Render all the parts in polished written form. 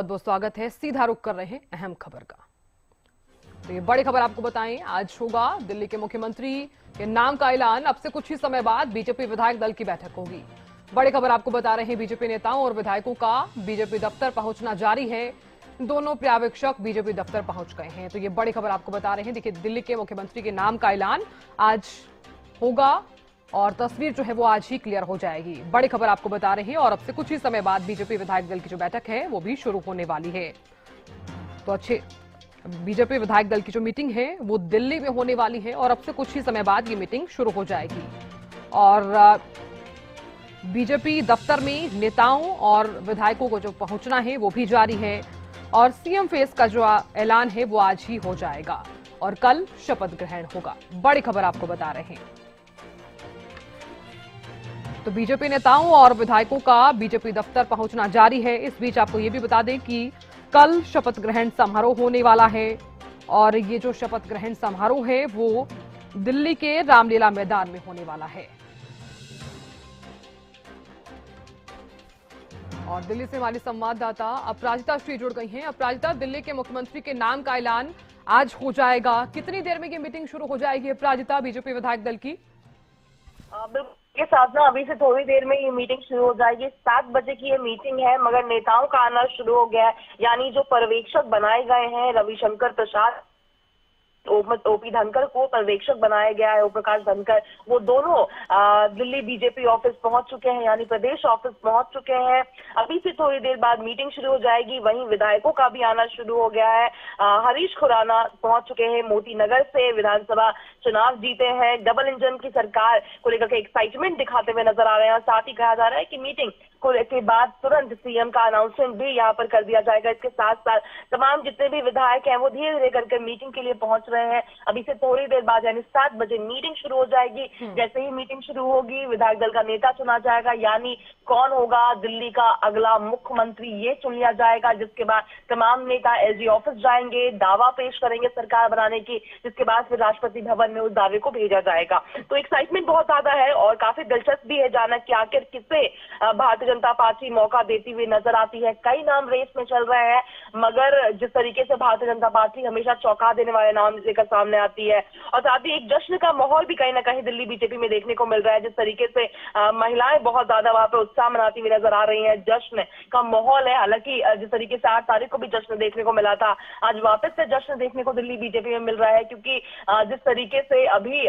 बहुत स्वागत है। सीधा रुख कर रहे हैं अहम खबर का। तो ये बड़ी खबर आपको बताएं, आज होगा दिल्ली के मुख्यमंत्री के नाम का ऐलान। अब से कुछ ही समय बाद बीजेपी विधायक दल की बैठक होगी। बड़ी खबर आपको बता रहे हैं, बीजेपी नेताओं और विधायकों का बीजेपी दफ्तर पहुंचना जारी है। दोनों पर्यवेक्षक बीजेपी दफ्तर पहुंच गए हैं। तो ये बड़ी खबर आपको बता रहे हैं। देखिए, दिल्ली के मुख्यमंत्री के नाम का ऐलान आज होगा और तस्वीर जो है वो आज ही क्लियर हो जाएगी। बड़ी खबर आपको बता रहे हैं। और अब से कुछ ही समय बाद बीजेपी विधायक दल की जो बैठक है वो भी शुरू होने वाली है। तो बीजेपी विधायक दल की जो मीटिंग है वो दिल्ली में होने वाली है और अब से कुछ ही समय बाद ये मीटिंग शुरू हो जाएगी। और बीजेपी दफ्तर में नेताओं और विधायकों को जो पहुंचना है वो भी जारी है। और सीएम फेस का जो ऐलान है वो आज ही हो जाएगा और कल शपथ ग्रहण होगा। बड़ी खबर आपको बता रहे हैं। तो बीजेपी नेताओं और विधायकों का बीजेपी दफ्तर पहुंचना जारी है। इस बीच आपको यह भी बता दें कि कल शपथ ग्रहण समारोह होने वाला है और ये जो शपथ ग्रहण समारोह है वो दिल्ली के रामलीला मैदान में होने वाला है। और दिल्ली से हमारी संवाददाता अपराजिता श्री जुड़ गई हैं। अपराजिता, दिल्ली के मुख्यमंत्री के नाम का ऐलान आज हो जाएगा, कितनी देर में ये मीटिंग शुरू हो जाएगी अपराजिता बीजेपी विधायक दल की? के साथ ना अभी से थोड़ी देर में ये मीटिंग शुरू हो जाएगी। 7 बजे की ये मीटिंग है, मगर नेताओं का आना शुरू हो गया है। यानी जो पर्यवेक्षक बनाए गए हैं, रविशंकर प्रसाद, ओपी धनखड़ को पर्यवेक्षक बनाया गया है, ओम प्रकाश धनखड़, वो दोनों दिल्ली बीजेपी ऑफिस पहुंच चुके हैं, यानी प्रदेश ऑफिस पहुंच चुके हैं। अभी से थोड़ी देर बाद मीटिंग शुरू हो जाएगी। वहीं विधायकों का भी आना शुरू हो गया है। हरीश खुराना पहुंच चुके हैं, मोती नगर से विधानसभा चुनाव जीते हैं। डबल इंजन की सरकार को लेकर के एक्साइटमेंट दिखाते हुए नजर आ रहे हैं। साथ ही कहा जा रहा है कि मीटिंग के बाद तुरंत सीएम का अनाउंसमेंट भी यहाँ पर कर दिया जाएगा। इसके साथ साथ तमाम जितने भी विधायक हैं वो धीरे धीरे करके मीटिंग के लिए पहुंच रहे हैं। अभी से थोड़ी देर बाद यानी 7 बजे मीटिंग शुरू हो जाएगी। जैसे ही मीटिंग शुरू होगी, विधायक दल का नेता चुना जाएगा, यानी कौन होगा दिल्ली का अगला मुख्यमंत्री ये चुन लिया जाएगा। जिसके बाद तमाम नेता एलजी ऑफिस जाएंगे, दावा पेश करेंगे सरकार बनाने की, जिसके बाद फिर राष्ट्रपति भवन में उस दावे को भेजा जाएगा। तो एक्साइटमेंट बहुत ज्यादा है और काफी दिलचस्प भी है जाना कि आखिर किसे भारतीय जनता पार्टी मौका देती हुई नजर आती है। कई नाम रेस में चल रहे हैं, मगर जिस तरीके से भारतीय जनता पार्टी हमेशा चौंका देने वाले नाम लेकर सामने आती है और साथ ही एक जश्न का माहौल भी कहीं ना कहीं दिल्ली बीजेपी में देखने को मिल रहा है। जिस तरीके से महिलाएं बहुत ज्यादा वहां पर उत्साह मनाती हुई नजर आ रही हैं, जश्न का माहौल है। हालांकि जिस तरीके से 8 तारीख को भी जश्न देखने को मिला था, आज वापस से जश्न देखने को दिल्ली बीजेपी में मिल रहा है, क्योंकि जिस तरीके से अभी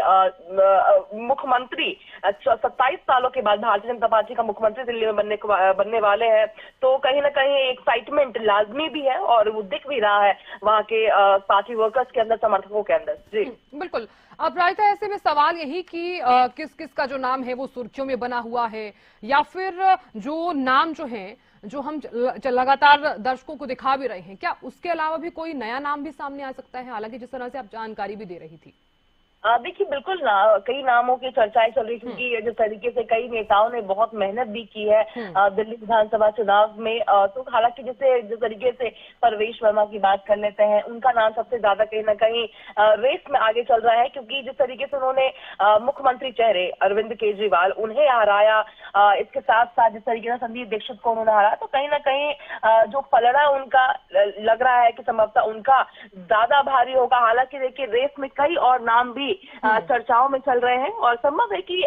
मुख्यमंत्री 27 सालों के बाद भारतीय जनता पार्टी का मुख्यमंत्री दिल्ली में बनने वाले हैं, तो कहीं ना कहीं एक्साइटमेंट लाजमी भी है और वो दिख भी रहा है वहां के पार्टी वर्कर्स के अंदर, समर्थकों के अंदर। जी बिल्कुल। अब रायता, ऐसे में सवाल यही कि किस किस का जो नाम है वो सुर्खियों में बना हुआ है, या फिर जो नाम जो है जो हम लगातार दर्शकों को दिखा भी रहे हैं, क्या उसके अलावा भी कोई नया नाम भी सामने आ सकता है? हालांकि जिस तरह से आप जानकारी भी दे रही थी। देखिए, बिल्कुल कई नामों की चर्चाएं चल रही, क्योंकि जिस तरीके से कई नेताओं ने बहुत मेहनत भी की है दिल्ली विधानसभा चुनाव में। तो हालांकि जिस तरीके से परवेश वर्मा की बात कर लेते हैं, उनका नाम सबसे ज्यादा कहीं ना कहीं रेस में आगे चल रहा है, क्योंकि जिस तरीके से उन्होंने मुख्यमंत्री चेहरे अरविंद केजरीवाल उन्हें हराया, इसके साथ साथ जिस तरीके से संदीप दीक्षित को उन्होंने हराया, तो कहीं ना कहीं जो पलड़ा उनका लग रहा है कि संभवतः उनका ज्यादा भारी होगा। हालांकि देखिए, रेस में कई और नाम भी चर्चाओं में चल रहे हैं और संभव है कि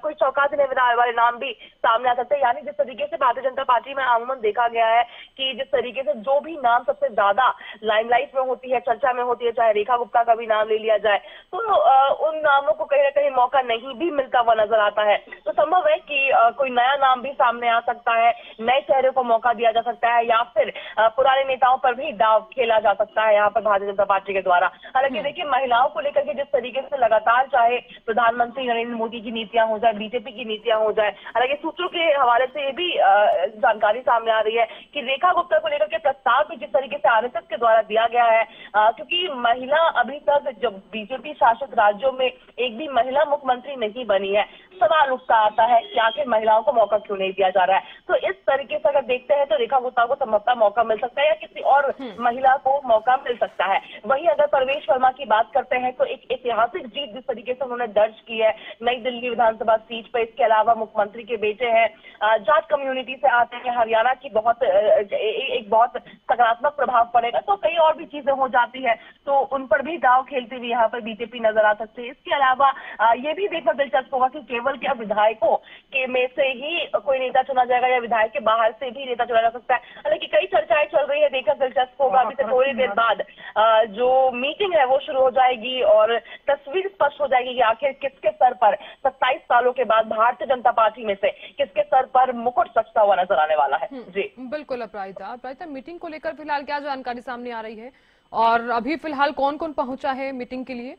कोई चौंका देने वाले नाम भी सामने आ सकते हैं। यानी जिस तरीके से भारतीय जनता पार्टी में अमूमन देखा गया है कि जिस तरीके से जो भी नाम सबसे ज्यादा लाइमलाइट में होती है, चर्चा में होती है, चाहे रेखा गुप्ता का भी नाम ले लिया जाए, तो उन नामों को कहीं ना कहीं मौका नहीं भी मिलता हुआ नजर आता है। तो संभव है कि कोई नया नाम भी सामने आ सकता है, नए चेहरे को मौका दिया जा सकता है, या फिर पुराने नेताओं पर भी दाव खेला जा सकता है यहाँ पर भारतीय जनता पार्टी के द्वारा। हालांकि देखिए, महिलाओं को लेकर के जिस तरीके से लगातार चाहे प्रधानमंत्री नरेंद्र मोदी की नीतियां हो जाए, बीजेपी की नीतियां हो जाए, हालांकि सूत्रों के हवाले से ये भी जानकारी सामने आ रही है कि रेखा गुप्ता को लेकर के प्रस्ताव भी जिस तरीके से आरएसएस के द्वारा दिया गया है, क्योंकि महिला अभी तक जब बीजेपी शासित राज्यों में एक भी महिला मुख्यमंत्री नहीं बनी है, सवाल उठता आता है कि आखिर महिलाओं को मौका क्यों नहीं दिया जा रहा है। तो इस तरीके से अगर देखते हैं तो रेखा गुप्ता को संभवतः मौका मिल सकता है या किसी और महिला को मौका मिल सकता है। वहीं अगर परवेश वर्मा की बात करते हैं तो एक ऐतिहासिक जीत जिस तरीके से उन्होंने दर्ज की है नई दिल्ली विधानसभा सीट पर, इसके अलावा मुख्यमंत्री के बेटे हैं, जाट कम्युनिटी से आते हैं, हरियाणा की एक बहुत सकारात्मक प्रभाव पड़ेगा तो कई और भी चीजें हो जाती है, तो उन पर भी दांव खेलती हुई यहाँ पर बीजेपी नजर आ सकती है। इसके अलावा ये भी देखना दिलचस्प होगा कि केवल क्या विधायकों के में से ही कोई नेता चुना जाएगा या विधायक के बाहर से भी नेता चुना जा सकता है। हालांकि कई चर्चाएं चल रही है, देखना दिलचस्प होगा। अभी से थोड़ी देर बाद जो मीटिंग है वो शुरू हो जाएगी और तस्वीर स्पष्ट हो जाएगी कि आखिर किसके सर पर 27 सालों के बाद भारतीय जनता पार्टी में से किसके सर पर मुकुट सजता हुआ नजर आने वाला है। जी बिल्कुल। अपराजिता, मीटिंग को लेकर फिलहाल क्या जानकारी सामने आ रही है और अभी फिलहाल कौन कौन पहुंचा है मीटिंग के लिए?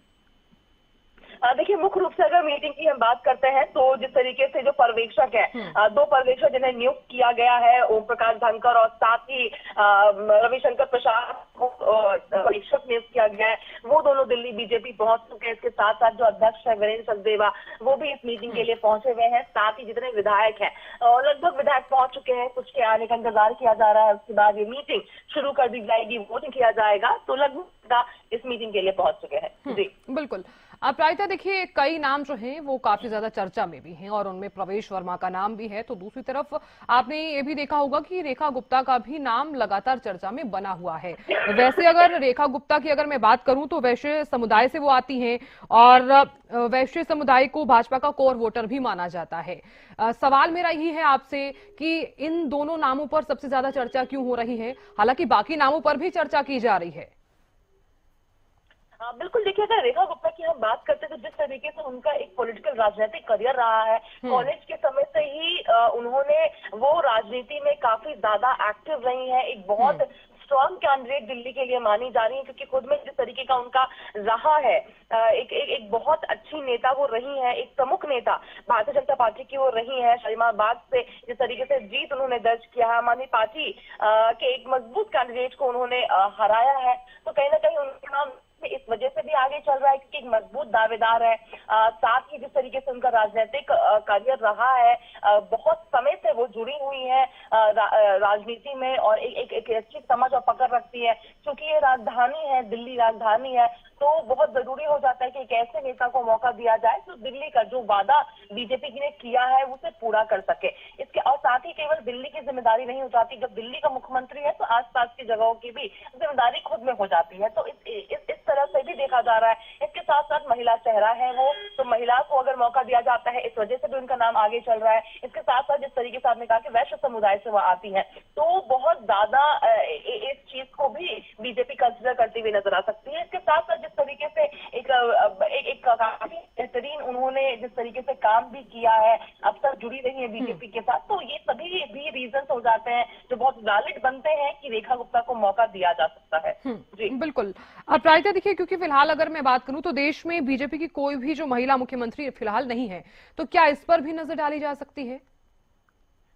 देखिए, मुख्य रूप से अगर मीटिंग की हम बात करते हैं तो जिस तरीके से जो पर्यवेक्षक है, दो पर्यवेक्षक जिन्हें नियुक्त किया गया है, ओम प्रकाश धनखड़ और साथ ही रविशंकर प्रसाद को पर्यवेक्षक नियुक्त किया गया है, वो दोनों दिल्ली बीजेपी पहुंच चुके हैं। इसके साथ साथ जो अध्यक्ष है वीरेंद्र सचदेवा, वो भी इस मीटिंग के लिए पहुंचे हुए हैं। साथ ही जितने विधायक हैं, लगभग विधायक पहुंच चुके हैं, कुछ के आने का इंतजार किया जा रहा है। उसके बाद ये मीटिंग शुरू कर दी जाएगी, वोटिंग किया जाएगा, तो लगभग इस मीटिंग के लिए पहुंच चुके हैं। जी बिल्कुल। अपराजिता, देखिए कई नाम जो हैं वो काफी ज्यादा चर्चा में भी हैं और उनमें प्रवेश वर्मा का नाम भी है, तो दूसरी तरफ आपने ये भी देखा होगा कि रेखा गुप्ता का भी नाम लगातार चर्चा में बना हुआ है। वैसे अगर रेखा गुप्ता की अगर मैं बात करूं तो वैश्य समुदाय से वो आती हैं और वैश्य समुदाय को भाजपा का कोर वोटर भी माना जाता है। सवाल मेरा यही है आपसे कि इन दोनों नामों पर सबसे ज्यादा चर्चा क्यों हो रही है, हालांकि बाकी नामों पर भी चर्चा की जा रही है? बिल्कुल। देखिए, अगर रेखा गुप्ता की हम बात करते हैं तो जिस तरीके से उनका एक पॉलिटिकल राजनीतिक करियर रहा है, कॉलेज के समय से ही उन्होंने वो राजनीति में काफी ज्यादा एक्टिव रही है, एक बहुत स्ट्रॉन्ग कैंडिडेट दिल्ली के लिए मानी जा रही है, क्योंकि खुद में जिस तरीके का उनका रहा है, एक बहुत अच्छी नेता वो रही है, एक प्रमुख नेता भारतीय जनता पार्टी की वो रही है। शालीमार बाग से जिस तरीके से जीत उन्होंने दर्ज किया है, आम आदमी पार्टी के एक मजबूत कैंडिडेट को उन्होंने हराया है, तो कहीं ना कहीं उनका नाम इस वजह से भी आगे चल रहा है क्योंकि एक मजबूत दावेदार है। साथ ही जिस तरीके से उनका राजनीतिक करियर रहा है, बहुत समय से वो जुड़ी हुई है राजनीति में और एक अच्छी समझ और पकड़ रखती है। क्योंकि ये राजधानी है, दिल्ली राजधानी है, तो बहुत जरूरी हो जाता है कि एक ऐसे नेता को मौका दिया जाए जो दिल्ली का जो वादा बीजेपी ने किया है उसे पूरा कर सके। इसके और साथ ही केवल दिल्ली की जिम्मेदारी नहीं हो जाती, जब दिल्ली का मुख्यमंत्री है तो आसपास की जगहों की भी जिम्मेदारी खुद में हो जाती है, तो इस तरह से भी देखा जा रहा है। इसके साथ साथ महिला चेहरा है वो, तो महिला को अगर मौका दिया जाता है, इस वजह से भी उनका नाम आगे चल रहा है। इसके साथ साथ जिस तरीके से आपने कहा कि वैश्य समुदाय से वो आती है, तो बहुत ज्यादा इस चीज को भी बीजेपी कंसिडर करती हुई नजर आ सकती है। इसके साथ साथ जिस तरीके से एक काफी बेहतरीन उन्होंने जिस तरीके से काम भी किया है, अब तक जुड़ी रही है बीजेपी के साथ, तो ये सभी भी रीजन हो जाते हैं जो बहुत वैलिड बनते हैं कि रेखा गुप्ता को मौका दिया जा सकता है। जी बिल्कुल। अपराजिता, देखिए क्योंकि फिलहाल अगर मैं बात करूं तो देश में बीजेपी की कोई भी जो महिला मुख्यमंत्री फिलहाल नहीं है, तो क्या इस पर भी नजर डाली जा सकती है?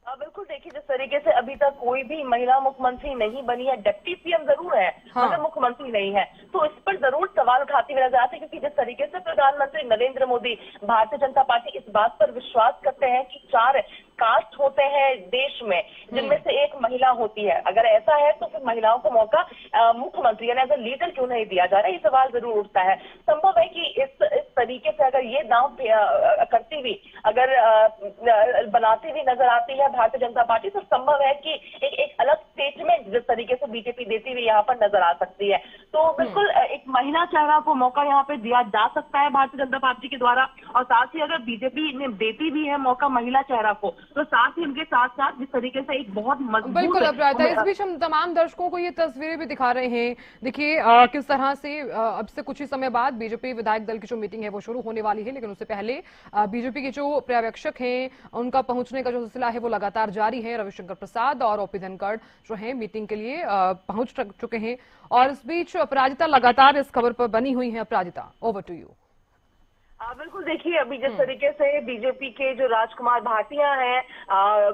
बिल्कुल। देखिए, जिस तरीके से अभी तक कोई भी महिला मुख्यमंत्री नहीं बनी है, डिप्टी सीएम जरूर है मगर मुख्यमंत्री नहीं है, तो इस पर जरूर सवाल उठाते हुए नजर आते हैं। क्योंकि जिस तरीके से प्रधानमंत्री नरेंद्र मोदी, भारतीय जनता पार्टी इस बात पर विश्वास करते हैं कि 4 कास्ट होते हैं देश में जिनमें से एक महिला होती है, अगर ऐसा है तो फिर महिलाओं को मौका मुख्यमंत्री यानी एज ए लीडर क्यों नहीं दिया जा रहा है, ये सवाल जरूर उठता है। संभव है कि इस तरीके से अगर ये दांव करती हुई अगर बनाती हुई नजर आती है भारतीय जनता पार्टी, तो संभव है कि एक अलग स्टेटमेंट जिस तरीके से बीजेपी देती हुई यहाँ पर नजर आ सकती है। तो बिल्कुल एक महिला चेहरा को मौका यहाँ पे दिया जा सकता है भारतीय जनता पार्टी के द्वारा, और साथ ही अगर बीजेपी ने देती भी है मौका महिला चेहरा को, तो साथ ही उनके साथ साथ जिस तरीके से एक बहुत मजबूत बिल्कुल अपराजिता, इस बीच हम तमाम दर्शकों को ये तस्वीरें भी दिखा रहे हैं। देखिए किस तरह से अब से कुछ ही समय बाद बीजेपी विधायक दल की जो मीटिंग है वो शुरू होने वाली है, लेकिन उससे पहले बीजेपी के जो पर्यवेक्षक हैं उनका पहुंचने का जो सिलसिला है वो लगातार जारी है। रविशंकर प्रसाद और ओपी धनखड़ जो है मीटिंग के लिए पहुंच चुके हैं और इस बीच अपराजिता लगातार इस खबर पर बनी हुई है। अपराजिता, ओवर टू यू। बिल्कुल। देखिए, अभी जिस तरीके से बीजेपी के जो राजकुमार भाटिया हैं,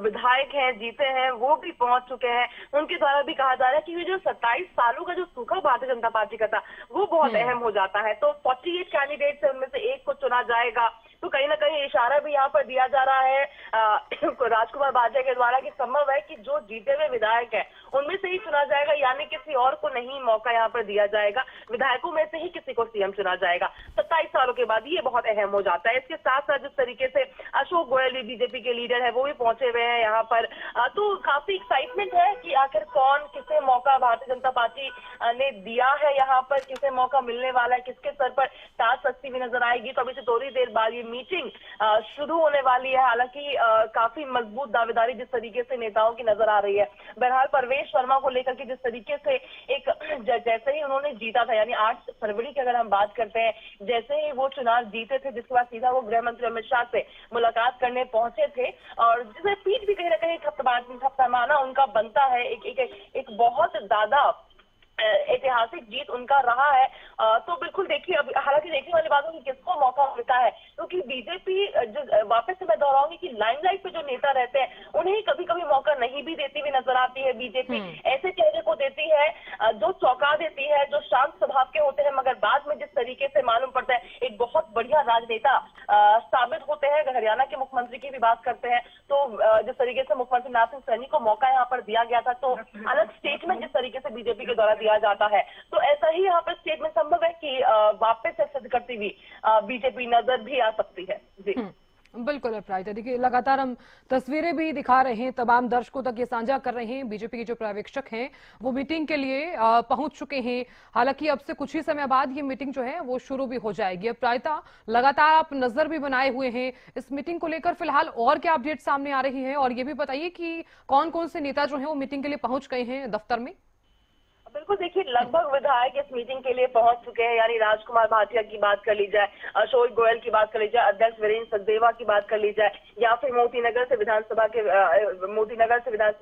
विधायक हैं, जीते हैं, वो भी पहुंच चुके हैं। उनके द्वारा भी कहा जा रहा है कि ये जो 27 सालों का जो सूखा भारतीय जनता पार्टी का था वो बहुत अहम हो जाता है, तो 48 कैंडिडेट से उनमें से एक को चुना जाएगा। तो कहीं ना कहीं इशारा भी यहाँ पर दिया जा रहा है राजकुमार भाटिया के द्वारा कि संभव है कि जो जीते हुए विधायक है उनमें से ही चुना जाएगा, यानी किसी और को नहीं मौका यहाँ पर दिया जाएगा, विधायकों में से ही किसी को सीएम चुना जाएगा 27 सालों के बाद। ये बहुत अहम हो जाता है। इसके साथ साथ जिस तरीके से अशोक गोयल भी बीजेपी के लीडर है वो भी पहुंचे हुए हैं यहाँ पर, तो काफी एक्साइटमेंट है कि आखिर कौन किसे मौका भारतीय जनता पार्टी ने दिया है, यहाँ पर किसे मौका मिलने वाला है, किसके सर पर ताज सस्ती भी नजर आएगी। तो अभी से थोड़ी देर बाद ये मीटिंग शुरू होने वाली है। हालांकि काफी मजबूत दावेदारी जिस तरीके से नेताओं की नजर आ रही है। बहरहाल परवेश वर्मा को लेकर के जिस तरीके से एक जैसे ही उन्होंने जीता था, यानी 8 फरवरी की अगर हम बात करते हैं, जैसे ही वो चुनाव जीते थे जिसके बाद सीधा वो गृह मंत्री अमित शाह से मुलाकात करने पहुंचे थे और जिसे पीठ भी कहीं ना कहीं थपथपाना उनका बनता है। एक बहुत ज्यादा ऐतिहासिक जीत उनका रहा है। तो बिल्कुल देखिए, अब हालांकि देखने वाली बात है कि किसको मौका मिलता है, क्योंकि बीजेपी जो वापस से मैं दोहराऊंगी कि लाइमलाइट पे जो नेता रहते हैं उन्हें कभी कभी मौका नहीं भी देती हुई नजर आती है। बीजेपी ऐसे चेहरे को देती है जो चौंका देती है, जो शांत स्वभाव के होते हैं, मगर बाद में जिस तरीके से मालूम पड़ता है एक बहुत बढ़िया राजनेता साबित होते हैं। अगर हरियाणा के मुख्यमंत्री की भी बात करते हैं तो जिस तरीके से मुख्यमंत्री नाथ सिंह सैनी को मौका यहाँ पर दिया गया था, तो अलग स्टेटमेंट जिस तरीके से बीजेपी के द्वारा दिया जाता है, तो ऐसा ही यहाँ पर स्टेटमेंट संभव है कि वापस से सिद्ध करती हुई बीजेपी नजर भी आ सकती है। जी बिल्कुल अपराजिता, देखिए लगातार हम तस्वीरें भी दिखा रहे हैं, तमाम दर्शकों तक ये साझा कर रहे हैं। बीजेपी के जो पर्यवेक्षक हैं वो मीटिंग के लिए पहुंच चुके हैं। हालांकि अब से कुछ ही समय बाद ये मीटिंग जो है वो शुरू भी हो जाएगी। अपराजिता, लगातार आप नजर भी बनाए हुए हैं इस मीटिंग को लेकर, फिलहाल और क्या अपडेट सामने आ रही है, और ये भी बताइए कि कौन कौन से नेता जो है वो मीटिंग के लिए पहुंच गए हैं दफ्तर में। बिल्कुल, देखिए लगभग विधायक इस मीटिंग के लिए पहुंच चुके हैं। यानी राजकुमार भाटिया की बात कर ली जाए, अशोक गोयल की बात कर ली जाए, अध्यक्ष वीरेंद्र सचदेवा की बात कर ली जाए, या फिर मोती नगर से विधानसभा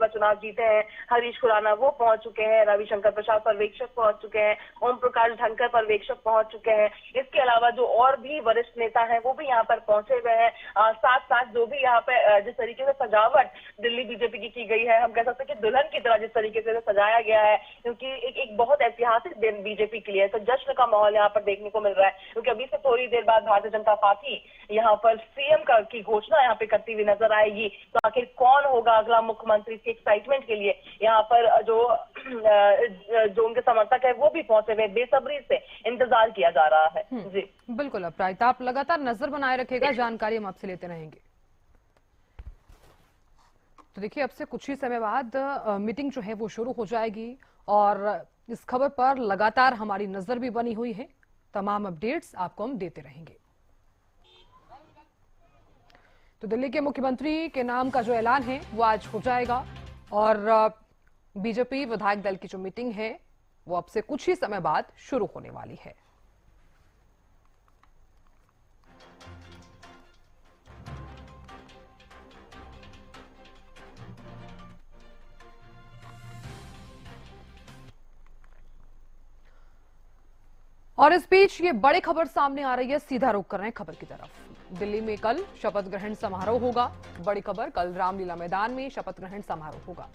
चुनाव जीते हैं हरीश खुराना, वो पहुंच चुके हैं। रविशंकर प्रसाद पर्यवेक्षक पहुंच चुके हैं। ओम प्रकाश धनखड़ पर्यवेक्षक पहुंच चुके हैं। इसके अलावा जो और भी वरिष्ठ नेता हैं वो भी यहाँ पर पहुंचे हुए हैं। साथ साथ जो भी यहाँ पे जिस तरीके से सजावट दिल्ली बीजेपी की गई है, हम कह सकते हैं कि दुल्हन की तरह जिस तरीके से सजाया गया है, क्योंकि एक बहुत ऐतिहासिक दिन बीजेपी के लिए, तो जश्न का माहौल यहाँ पर देखने को मिल रहा है। क्योंकि अभी से थोड़ी देर बाद भारतीय जनता पार्टी यहाँ पर सीएम की घोषणा यहाँ पे करती हुई नजर आएगी। तो आखिर कौन होगा अगला मुख्यमंत्री, इसके एक्साइटमेंट के लिए यहाँ पर जो उनके समर्थक है वो भी पहुंचे हुए, बेसब्री से इंतजार किया जा रहा है। जी बिल्कुल अपराजिता, आप लगातार नजर बनाए रखेगा, जानकारी हम आपसे लेते रहेंगे। तो देखिए अब से कुछ ही समय बाद मीटिंग जो है वो शुरू हो जाएगी और इस खबर पर लगातार हमारी नजर भी बनी हुई है। तमाम अपडेट्स आपको हम देते रहेंगे। तो दिल्ली के मुख्यमंत्री के नाम का जो ऐलान है वो आज हो जाएगा और बीजेपी विधायक दल की जो मीटिंग है वो अब से कुछ ही समय बाद शुरू होने वाली है। और इस बीच ये बड़ी खबर सामने आ रही है, सीधा रुख कर रहे हैं खबर की तरफ। दिल्ली में कल शपथ ग्रहण समारोह होगा। बड़ी खबर, कल रामलीला मैदान में शपथ ग्रहण समारोह होगा।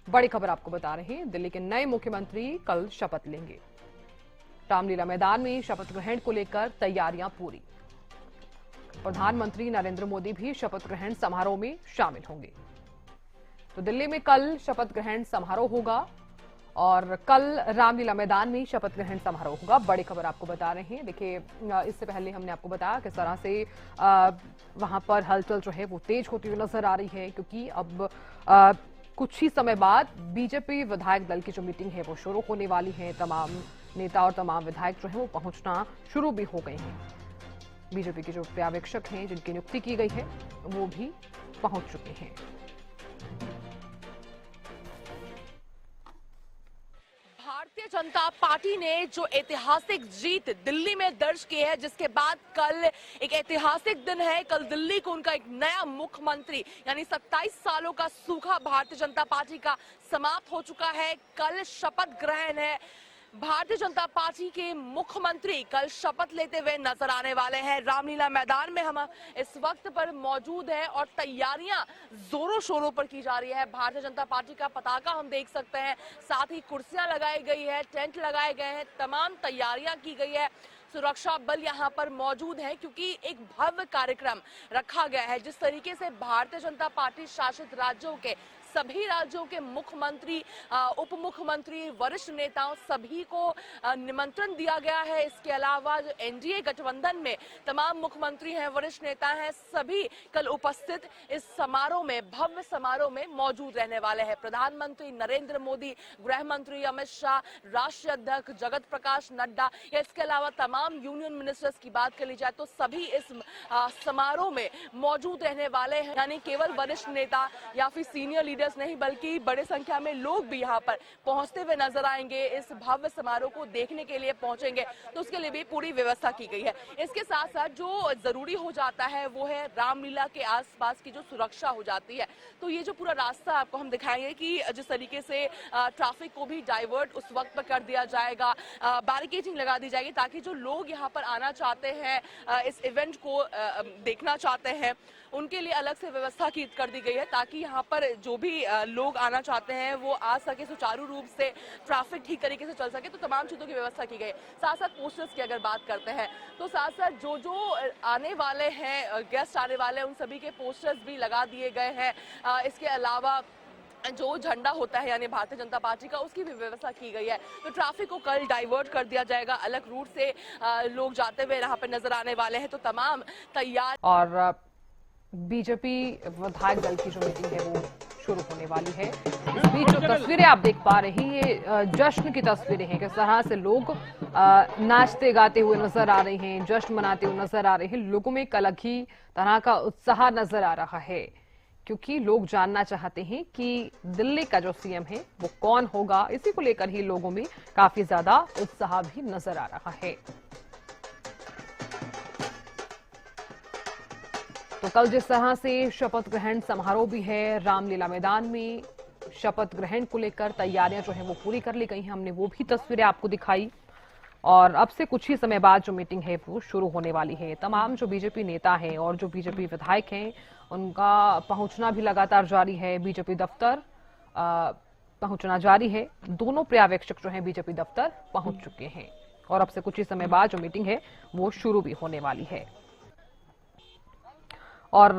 बड़ी खबर आपको बता रहे हैं, दिल्ली के नए मुख्यमंत्री कल शपथ लेंगे। रामलीला मैदान में शपथ ग्रहण को लेकर तैयारियां पूरी। प्रधानमंत्री नरेंद्र मोदी भी शपथ ग्रहण समारोह में शामिल होंगे। तो दिल्ली में कल शपथ ग्रहण समारोह होगा और कल रामलीला मैदान में शपथ ग्रहण समारोह होगा। बड़ी खबर आपको बता रहे हैं। देखिए इससे पहले हमने आपको बताया किस तरह से वहां पर हलचल जो है वो तेज होती हुई नजर आ रही है, क्योंकि अब कुछ ही समय बाद बीजेपी विधायक दल की जो मीटिंग है वो शुरू होने वाली है। तमाम नेता और तमाम विधायक जो है वो पहुंचना शुरू भी हो गए हैं। बीजेपी के जो पर्यवेक्षक हैं जिनकी नियुक्ति की गई है वो भी पहुंच चुके हैं। भारतीय जनता पार्टी ने जो ऐतिहासिक जीत दिल्ली में दर्ज की है, जिसके बाद कल एक ऐतिहासिक दिन है। कल दिल्ली को उनका एक नया मुख्यमंत्री यानी 27 सालों का सूखा भारतीय जनता पार्टी का समाप्त हो चुका है। कल शपथ ग्रहण है। भारतीय जनता पार्टी के मुख्यमंत्री कल शपथ लेते हुए नजर आने वाले हैं। रामलीला मैदान में हम इस वक्त पर मौजूद हैं और तैयारियां जोरों शोरों पर की जा रही है। भारतीय जनता पार्टी का पताका हम देख सकते हैं, साथ ही कुर्सियां लगाई गई है, टेंट लगाए गए हैं, तमाम तैयारियां की गई है। सुरक्षा बल यहाँ पर मौजूद है, क्योंकि एक भव्य कार्यक्रम रखा गया है। जिस तरीके से भारतीय जनता पार्टी शासित राज्यों के सभी राज्यों के मुख्यमंत्री, उप मुख्यमंत्री, वरिष्ठ नेताओं सभी को निमंत्रण दिया गया है। इसके अलावा जो एनडीए गठबंधन में तमाम मुख्यमंत्री हैं, वरिष्ठ नेता हैं, सभी कल उपस्थित इस समारोह में, भव्य समारोह में मौजूद रहने वाले हैं। प्रधानमंत्री नरेंद्र मोदी, गृह मंत्री अमित शाह, राष्ट्रीय अध्यक्ष जगत प्रकाश नड्डा, या इसके अलावा तमाम यूनियन मिनिस्टर्स की बात कर ली जाए तो सभी इस समारोह में मौजूद रहने वाले हैं। यानी केवल वरिष्ठ नेता या फिर सीनियर लीडर्स नहीं, बल्कि बड़े संख्या में लोग भी यहाँ पर पहुंचते हुए नजर आएंगे। इस भव्य समारोह को देखने के लिए पहुंचेंगे, तो उसके लिए भी पूरी व्यवस्था की गई है। इसके साथ साथ जो जरूरी हो जाता है वो है रामलीला के आसपास की जो सुरक्षा हो जाती है। तो ये जो पूरा रास्ता आपको हम दिखाएंगे कि जिस तरीके से ट्रैफिक को भी डाइवर्ट उस वक्त पर कर दिया जाएगा, बैरिकेडिंग लगा दी जाएगी, ताकि जो लोग यहाँ पर आना चाहते हैं, इस इवेंट को देखना चाहते हैं, उनके लिए अलग से व्यवस्था की कर दी गई है, ताकि यहाँ पर जो भी लोग आना चाहते हैं वो आ सके, सुचारू रूप से ट्रैफिक ठीक तरीके से चल सके। तो तमाम चीजों की व्यवस्था की गई है। साथ साथ पोस्टर्स की अगर बात करते हैं तो साथ साथ जो जो आने वाले हैं, गेस्ट आने वाले हैं, उन सभी के पोस्टर्स भी लगा दिए गए हैं। इसके अलावा जो झंडा होता है यानी भारतीय जनता पार्टी का, उसकी भी व्यवस्था की गई है। तो ट्रैफिक को कल डाइवर्ट कर दिया जाएगा, अलग रूट से लोग जाते हुए यहाँ पर नजर आने वाले हैं। तो तमाम तैयार और बीजेपी विधायक दल की जो मीटिंग है वो शुरू होने वाली है। इस बीच जो तस्वीरें आप देख पा रहे हैं, ये जश्न की तस्वीरें हैं। किस तरह से लोग नाचते गाते हुए नजर आ रहे हैं, जश्न मनाते हुए नजर आ रहे हैं। लोगों में एक अलग ही तरह का उत्साह नजर आ रहा है, क्योंकि लोग जानना चाहते हैं कि दिल्ली का जो सीएम है वो कौन होगा। इसी को लेकर ही लोगों में काफी ज्यादा उत्साह भी नजर आ रहा है। तो कल जिस तरह से शपथ ग्रहण समारोह भी है, रामलीला मैदान में शपथ ग्रहण को लेकर तैयारियां जो है वो पूरी कर ली गई हैं। हमने वो भी तस्वीरें आपको दिखाई। और अब से कुछ ही समय बाद जो मीटिंग है वो शुरू होने वाली है। तमाम जो बीजेपी नेता हैं और जो बीजेपी विधायक हैं, उनका पहुंचना भी लगातार जारी है। बीजेपी दफ्तर पहुंचना जारी है। दोनों पर्यवेक्षक जो हैं बीजेपी दफ्तर पहुंच चुके हैं और अब से कुछ ही समय बाद जो मीटिंग है वो शुरू भी होने वाली है। और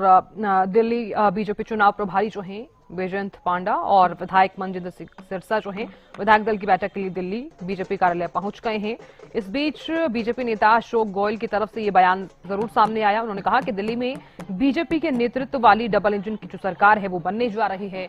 दिल्ली बीजेपी चुनाव प्रभारी जो हैं बैजयंत पांडा और विधायक मनजिंदर सिंह सिरसा जो हैं विधायक दल की बैठक के लिए दिल्ली बीजेपी कार्यालय पहुंच गए हैं। इस बीच बीजेपी नेता अशोक गोयल की तरफ से ये बयान जरूर सामने आया। उन्होंने कहा कि दिल्ली में बीजेपी के नेतृत्व वाली डबल इंजन की जो सरकार है वो बनने जा रही है।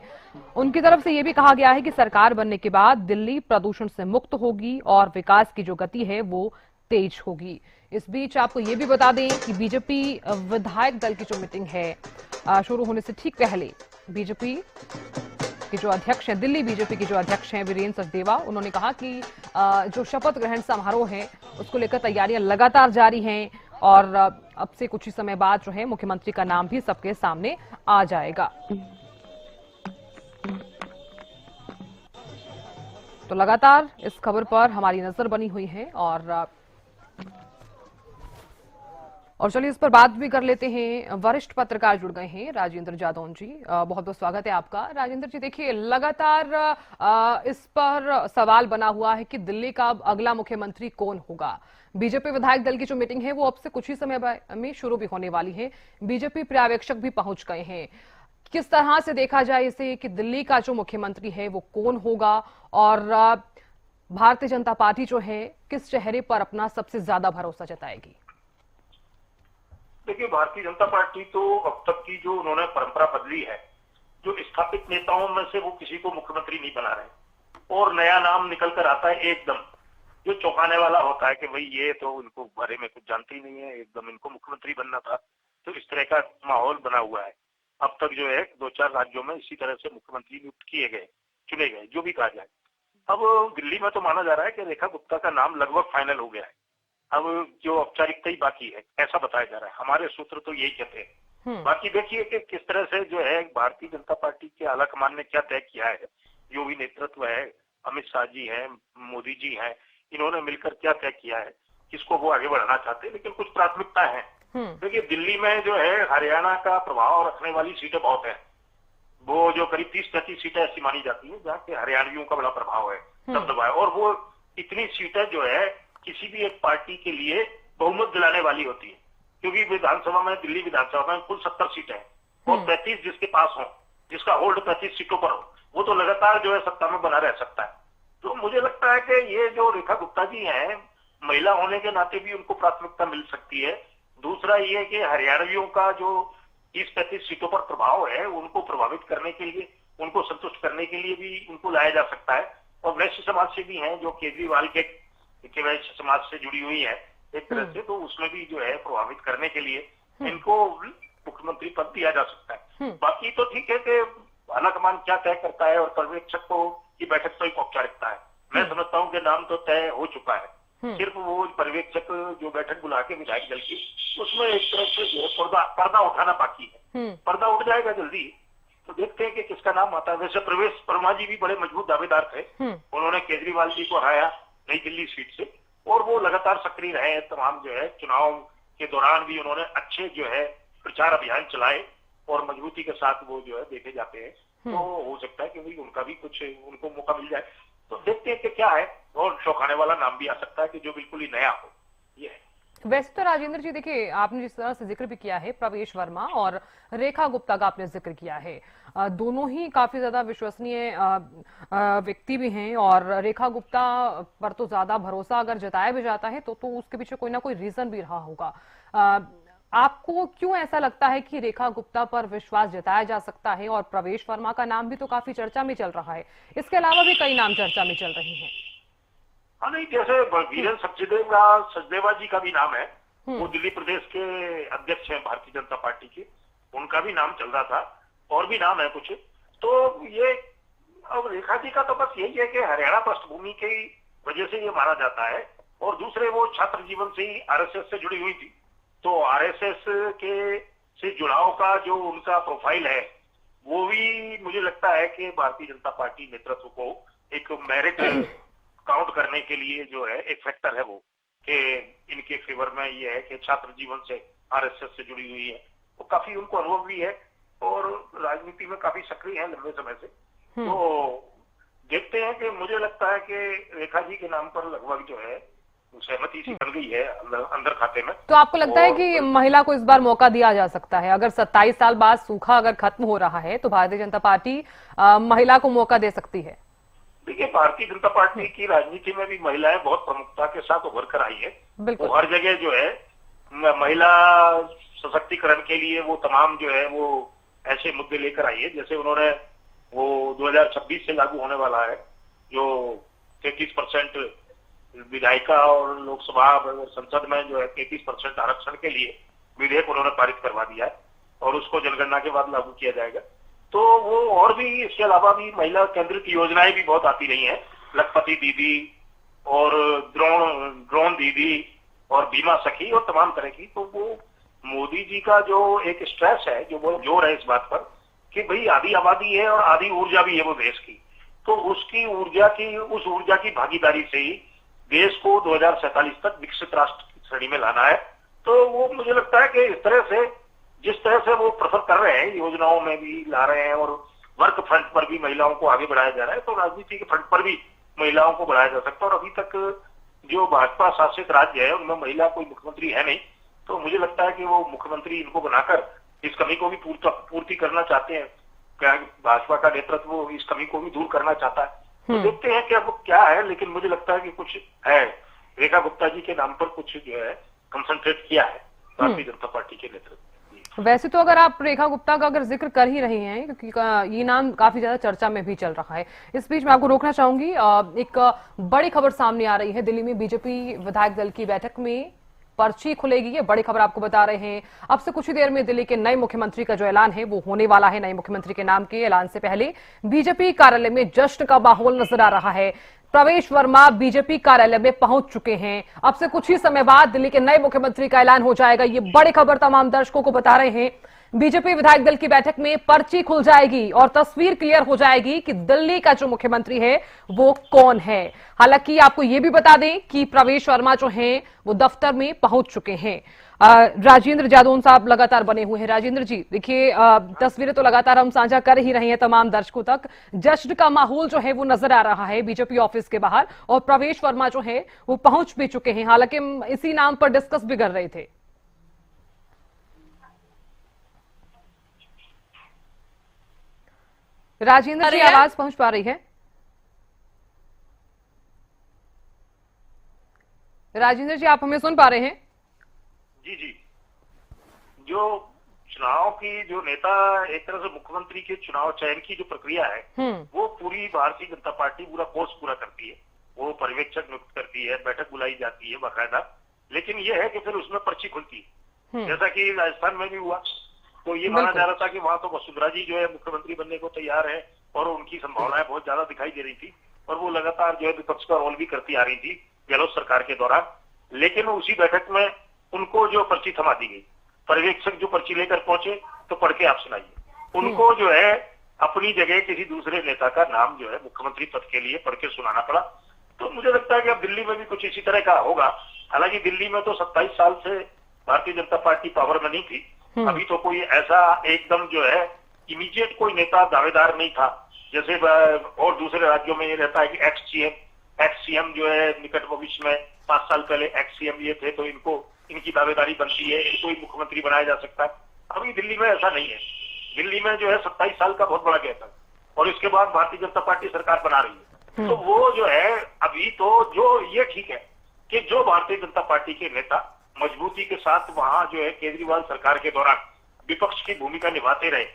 उनकी तरफ से ये भी कहा गया है कि सरकार बनने के बाद दिल्ली प्रदूषण से मुक्त होगी और विकास की जो गति है वो तेज होगी। इस बीच आपको ये भी बता दें कि बीजेपी विधायक दल की जो मीटिंग है शुरू होने से ठीक पहले बीजेपी के जो अध्यक्ष हैं, दिल्ली बीजेपी के जो अध्यक्ष हैं वीरेंद्र सचदेवा, उन्होंने कहा कि जो शपथ ग्रहण समारोह है उसको लेकर तैयारियां लगातार जारी हैं और अब से कुछ ही समय बाद जो है मुख्यमंत्री का नाम भी सबके सामने आ जाएगा। तो लगातार इस खबर पर हमारी नजर बनी हुई है और चलिए इस पर बात भी कर लेते हैं। वरिष्ठ पत्रकार जुड़ गए हैं, राजेंद्र जादौन जी, बहुत बहुत स्वागत है आपका। राजेंद्र जी, देखिए लगातार इस पर सवाल बना हुआ है कि दिल्ली का अगला मुख्यमंत्री कौन होगा। बीजेपी विधायक दल की जो मीटिंग है वो अब से कुछ ही समय में शुरू भी होने वाली है। बीजेपी पर्यवेक्षक भी पहुंच गए हैं। किस तरह से देखा जाए इसे कि दिल्ली का जो मुख्यमंत्री है वो कौन होगा और भारतीय जनता पार्टी जो है किस चेहरे पर अपना सबसे ज्यादा भरोसा जताएगी? देखिए, भारतीय जनता पार्टी तो अब तक की जो उन्होंने परंपरा बदली है, जो स्थापित नेताओं में से वो किसी को मुख्यमंत्री नहीं बना रहे और नया नाम निकल कर आता है एकदम, जो चौंकाने वाला होता है कि भाई ये तो उनको बारे में कुछ जानते ही नहीं है, एकदम इनको मुख्यमंत्री बनना था। तो इस तरह का माहौल बना हुआ है। अब तक जो है 2-4 राज्यों में इसी तरह से मुख्यमंत्री नियुक्त किए गए, चुने गए, जो भी कहा जाए। अब दिल्ली में तो माना जा रहा है कि रेखा गुप्ता का नाम लगभग फाइनल हो गया है। अब जो औपचारिकता ही बाकी है ऐसा बताया जा रहा है। हमारे सूत्र तो यही कहते हैं। बाकी देखिए कि किस तरह से जो है भारतीय जनता पार्टी के आलाकमान ने क्या तय किया है, जो भी नेतृत्व है, अमित शाह जी हैं, मोदी जी हैं, इन्होंने मिलकर क्या तय किया है, किसको वो आगे बढ़ाना चाहते हैं। लेकिन कुछ प्राथमिकता है। देखिए, दिल्ली में जो है हरियाणा का प्रभाव रखने वाली सीटें बहुत है। वो जो करीब 30-35 सीटें ऐसी मानी जाती है जहाँ के हरियाणवियों का बड़ा प्रभाव है, दबदबा है। और वो इतनी सीटें जो है किसी भी एक पार्टी के लिए बहुमत दिलाने वाली होती है, क्योंकि विधानसभा में, दिल्ली विधानसभा में कुल 70 सीटें हैं और 35 जिसके पास हो, जिसका होल्ड 35 सीटों पर हो, वो तो लगातार जो है सत्ता में बना रह सकता है। तो मुझे लगता है कि ये जो रेखा गुप्ता जी हैं, महिला होने के नाते भी उनको प्राथमिकता मिल सकती है। दूसरा ये कि हरियाणवियों का जो 30-35 सीटों पर प्रभाव है, उनको प्रभावित करने के लिए, उनको संतुष्ट करने के लिए भी उनको लाया जा सकता है। और वैश्य समाज से भी हैं जो केजरीवाल के वैश्य समाज से जुड़ी हुई है एक तरह से, तो उसमें भी जो है प्रभावित करने के लिए इनको मुख्यमंत्री पद दिया जा सकता है। बाकी तो ठीक है कि आलाकमान क्या तय करता है, और पर्यवेक्षकों की बैठक तो एक औपचारिकता है। मैं समझता हूँ कि नाम तो तय हो चुका है, सिर्फ वो पर्यवेक्षक जो बैठक बुला के विधायक दल की, उसमें एक तरह से जो है पर्दा उठाना बाकी है। पर्दा उठ जाएगा जल्दी, तो देखते हैं कि किसका नाम आता है। वैसे प्रवेश वर्मा जी भी बड़े मजबूत दावेदार थे, उन्होंने केजरीवाल जी को हराया नई दिल्ली सीट से, और वो लगातार सक्रिय रहे तमाम जो है चुनाव के दौरान भी उन्होंने अच्छे जो है प्रचार अभियान चलाए और मजबूती के साथ वो जो है देखे जाते हैं। तो हो सकता है कि भाई उनका भी कुछ उनको मौका मिल जाए, तो देखते हैं कि क्या है। और चौंकाने वाला नाम भी आ सकता है कि जो बिल्कुल ही नया हो, ये है। वैसे तो राजेंद्र जी देखिए, आपने जिस तरह से जिक्र भी किया है प्रवेश वर्मा और रेखा गुप्ता का आपने जिक्र किया है, दोनों ही काफी ज्यादा विश्वसनीय व्यक्ति भी हैं, और रेखा गुप्ता पर तो ज्यादा भरोसा अगर जताया भी जाता है तो उसके पीछे कोई ना कोई रीजन भी रहा होगा। आपको क्यों ऐसा लगता है कि रेखा गुप्ता पर विश्वास जताया जा सकता है, और प्रवेश वर्मा का नाम भी तो काफी चर्चा में चल रहा है, इसके अलावा भी कई नाम चर्चा में चल रहे हैं? हाँ नहीं, जैसे वीरेंद्र सचदेवा जी का भी नाम है, वो दिल्ली प्रदेश के अध्यक्ष हैं भारतीय जनता पार्टी के, उनका भी नाम चल रहा था, और भी नाम है कुछ। तो ये अब रेखा जी का तो बस यही है कि हरियाणा पृष्ठभूमि की वजह से ये माना जाता है, और दूसरे वो छात्र जीवन से ही आरएसएस से जुड़ी हुई थी, तो आरएसएस के से जुड़ाव का जो उनका प्रोफाइल है, वो भी मुझे लगता है कि भारतीय जनता पार्टी नेतृत्व को एक मेरिट काउंट करने के लिए जो है एक फैक्टर है वो, कि इनके फेवर में ये है कि छात्र जीवन से आरएसएस से जुड़ी हुई है, तो काफी उनको अनुभव भी है और राजनीति में काफी सक्रिय है लंबे समय से। तो देखते हैं कि मुझे लगता है कि रेखा जी के नाम पर लगभग जो है सहमति सी बन गई है अंदर खाते में। तो आपको लगता है कि महिला को इस बार मौका दिया जा सकता है? अगर 27 साल बाद सूखा अगर खत्म हो रहा है तो भारतीय जनता पार्टी महिला को मौका दे सकती है? देखिए, भारतीय जनता पार्टी की राजनीति में भी महिलाएं बहुत प्रमुखता के साथ उभर कर आई है। वो हर जगह जो है महिला सशक्तिकरण के लिए वो तमाम जो है वो ऐसे मुद्दे लेकर आई है, जैसे उन्होंने वो 2026 से लागू होने वाला है जो 33% विधायिका और लोकसभा और संसद में जो है 33% आरक्षण के लिए विधेयक उन्होंने पारित करवा दिया है, और उसको जनगणना के बाद लागू किया जाएगा। तो वो और भी इसके अलावा भी महिला केंद्रित योजनाएं भी बहुत आती रही हैं, लखपति दीदी और ड्रोन दीदी और बीमा सखी और तमाम तरह की। तो वो मोदी जी का जो एक स्ट्रेस है, जो बहुत जोर है इस बात पर कि भाई आधी आबादी है और आधी ऊर्जा भी है वो देश की, तो उसकी उस ऊर्जा की भागीदारी से ही देश को 2047 तक विकसित राष्ट्र की श्रेणी में लाना है। तो वो मुझे लगता है कि इस तरह से जिस तरह से वो प्रेफर कर रहे हैं, योजनाओं में भी ला रहे हैं और वर्क फ्रंट पर भी महिलाओं को आगे बढ़ाया जा रहा है, तो राजनीति के फ्रंट पर भी महिलाओं को बढ़ाया जा सकता है। और अभी तक जो भाजपा शासित राज्य है उनमें महिला कोई मुख्यमंत्री है नहीं, तो मुझे लगता है कि वो मुख्यमंत्री इनको बनाकर इस कमी को भी पूर्ति करना चाहते हैं। क्या भाजपा का नेतृत्व इस कमी को भी दूर करना चाहता है, तो देखते हैं कि अब क्या है। लेकिन मुझे लगता है कि कुछ है, रेखा गुप्ता जी के नाम पर कुछ जो है कंसंट्रेट किया है भारतीय जनता पार्टी के नेतृत्व। वैसे तो अगर आप रेखा गुप्ता का अगर जिक्र कर ही रहे हैं, क्योंकि ये नाम काफी ज्यादा चर्चा में भी चल रहा है, इस बीच मैं आपको रोकना चाहूंगी। एक बड़ी खबर सामने आ रही है, दिल्ली में बीजेपी विधायक दल की बैठक में पर्ची खुलेगी, ये बड़ी खबर आपको बता रहे हैं। अब से कुछ ही देर में दिल्ली के नए मुख्यमंत्री का जो ऐलान है वो होने वाला है। नए मुख्यमंत्री के नाम के ऐलान से पहले बीजेपी कार्यालय में जश्न का माहौल नजर आ रहा है। प्रवेश वर्मा बीजेपी कार्यालय में पहुंच चुके हैं। अब से कुछ ही समय बाद दिल्ली के नए मुख्यमंत्री का ऐलान हो जाएगा। ये बड़ी खबर तमाम दर्शकों को बता रहे हैं। बीजेपी विधायक दल की बैठक में पर्ची खुल जाएगी और तस्वीर क्लियर हो जाएगी कि दिल्ली का जो मुख्यमंत्री है वो कौन है। हालांकि आपको ये भी बता दें कि प्रवेश वर्मा जो हैं वो दफ्तर में पहुंच चुके हैं। राजेंद्र जादौन साहब लगातार बने हुए हैं। राजेंद्र जी देखिए, तस्वीरें तो लगातार हम साझा कर ही रहे हैं तमाम दर्शकों तक। जश्न का माहौल जो है वो नजर आ रहा है बीजेपी ऑफिस के बाहर, और प्रवेश वर्मा जो है वो पहुंच भी चुके हैं। हालांकि हम इसी नाम पर डिस्कस भी कर रहे थे। राजेंद्र जी, आवाज पहुंच पा रही है? राजेंद्र जी, आप हमें सुन पा रहे हैं? जी जी। जो चुनाव की जो नेता, एक तरह से मुख्यमंत्री के चुनाव चयन की जो प्रक्रिया है वो पूरी भारतीय जनता पार्टी पूरा कोर्स पूरा करती है। वो पर्यवेक्षक नियुक्त करती है, बैठक बुलाई जाती है बाकायदा, लेकिन ये है कि फिर उसमें पर्ची खुलती है। जैसा कि राजस्थान में भी हुआ, तो ये माना जा रहा था कि वहां तो वसुंधरा जी जो है मुख्यमंत्री बनने को तैयार है और उनकी संभावनाएं बहुत ज्यादा दिखाई दे रही थी, और वो लगातार जो है विपक्ष का रोल भी करती आ रही थी गहलोत सरकार के दौरान। लेकिन उसी बैठक में उनको जो पर्ची थमा दी गई, पर्यवेक्षक जो पर्ची लेकर पहुंचे तो पढ़ के आप सुनाइए, उनको जो है अपनी जगह किसी दूसरे नेता का नाम जो है मुख्यमंत्री पद के लिए पढ़ के सुनाना पड़ा। तो मुझे लगता है कि अब दिल्ली में भी कुछ इसी तरह का होगा। हालांकि दिल्ली में तो 27 साल से भारतीय जनता पार्टी पावर में नहीं थी, अभी तो कोई ऐसा एकदम जो है इमीडिएट कोई नेता दावेदार नहीं था। जैसे और दूसरे राज्यों में ये रहता है कि एक्स सीएम जो है निकट भविष्य में 5 साल पहले एक्स सीएम ये थे तो इनकी दावेदारी बनती है, इनको ही मुख्यमंत्री बनाया जा सकता है। अभी दिल्ली में ऐसा नहीं है। दिल्ली में जो है 27 साल का बहुत बड़ा गैप है, और इसके बाद भारतीय जनता पार्टी सरकार बना रही है। तो वो जो है अभी तो जो ये ठीक है कि जो भारतीय जनता पार्टी के नेता मजबूती के साथ वहां जो है केजरीवाल सरकार के दौरान विपक्ष की भूमिका निभाते रहे,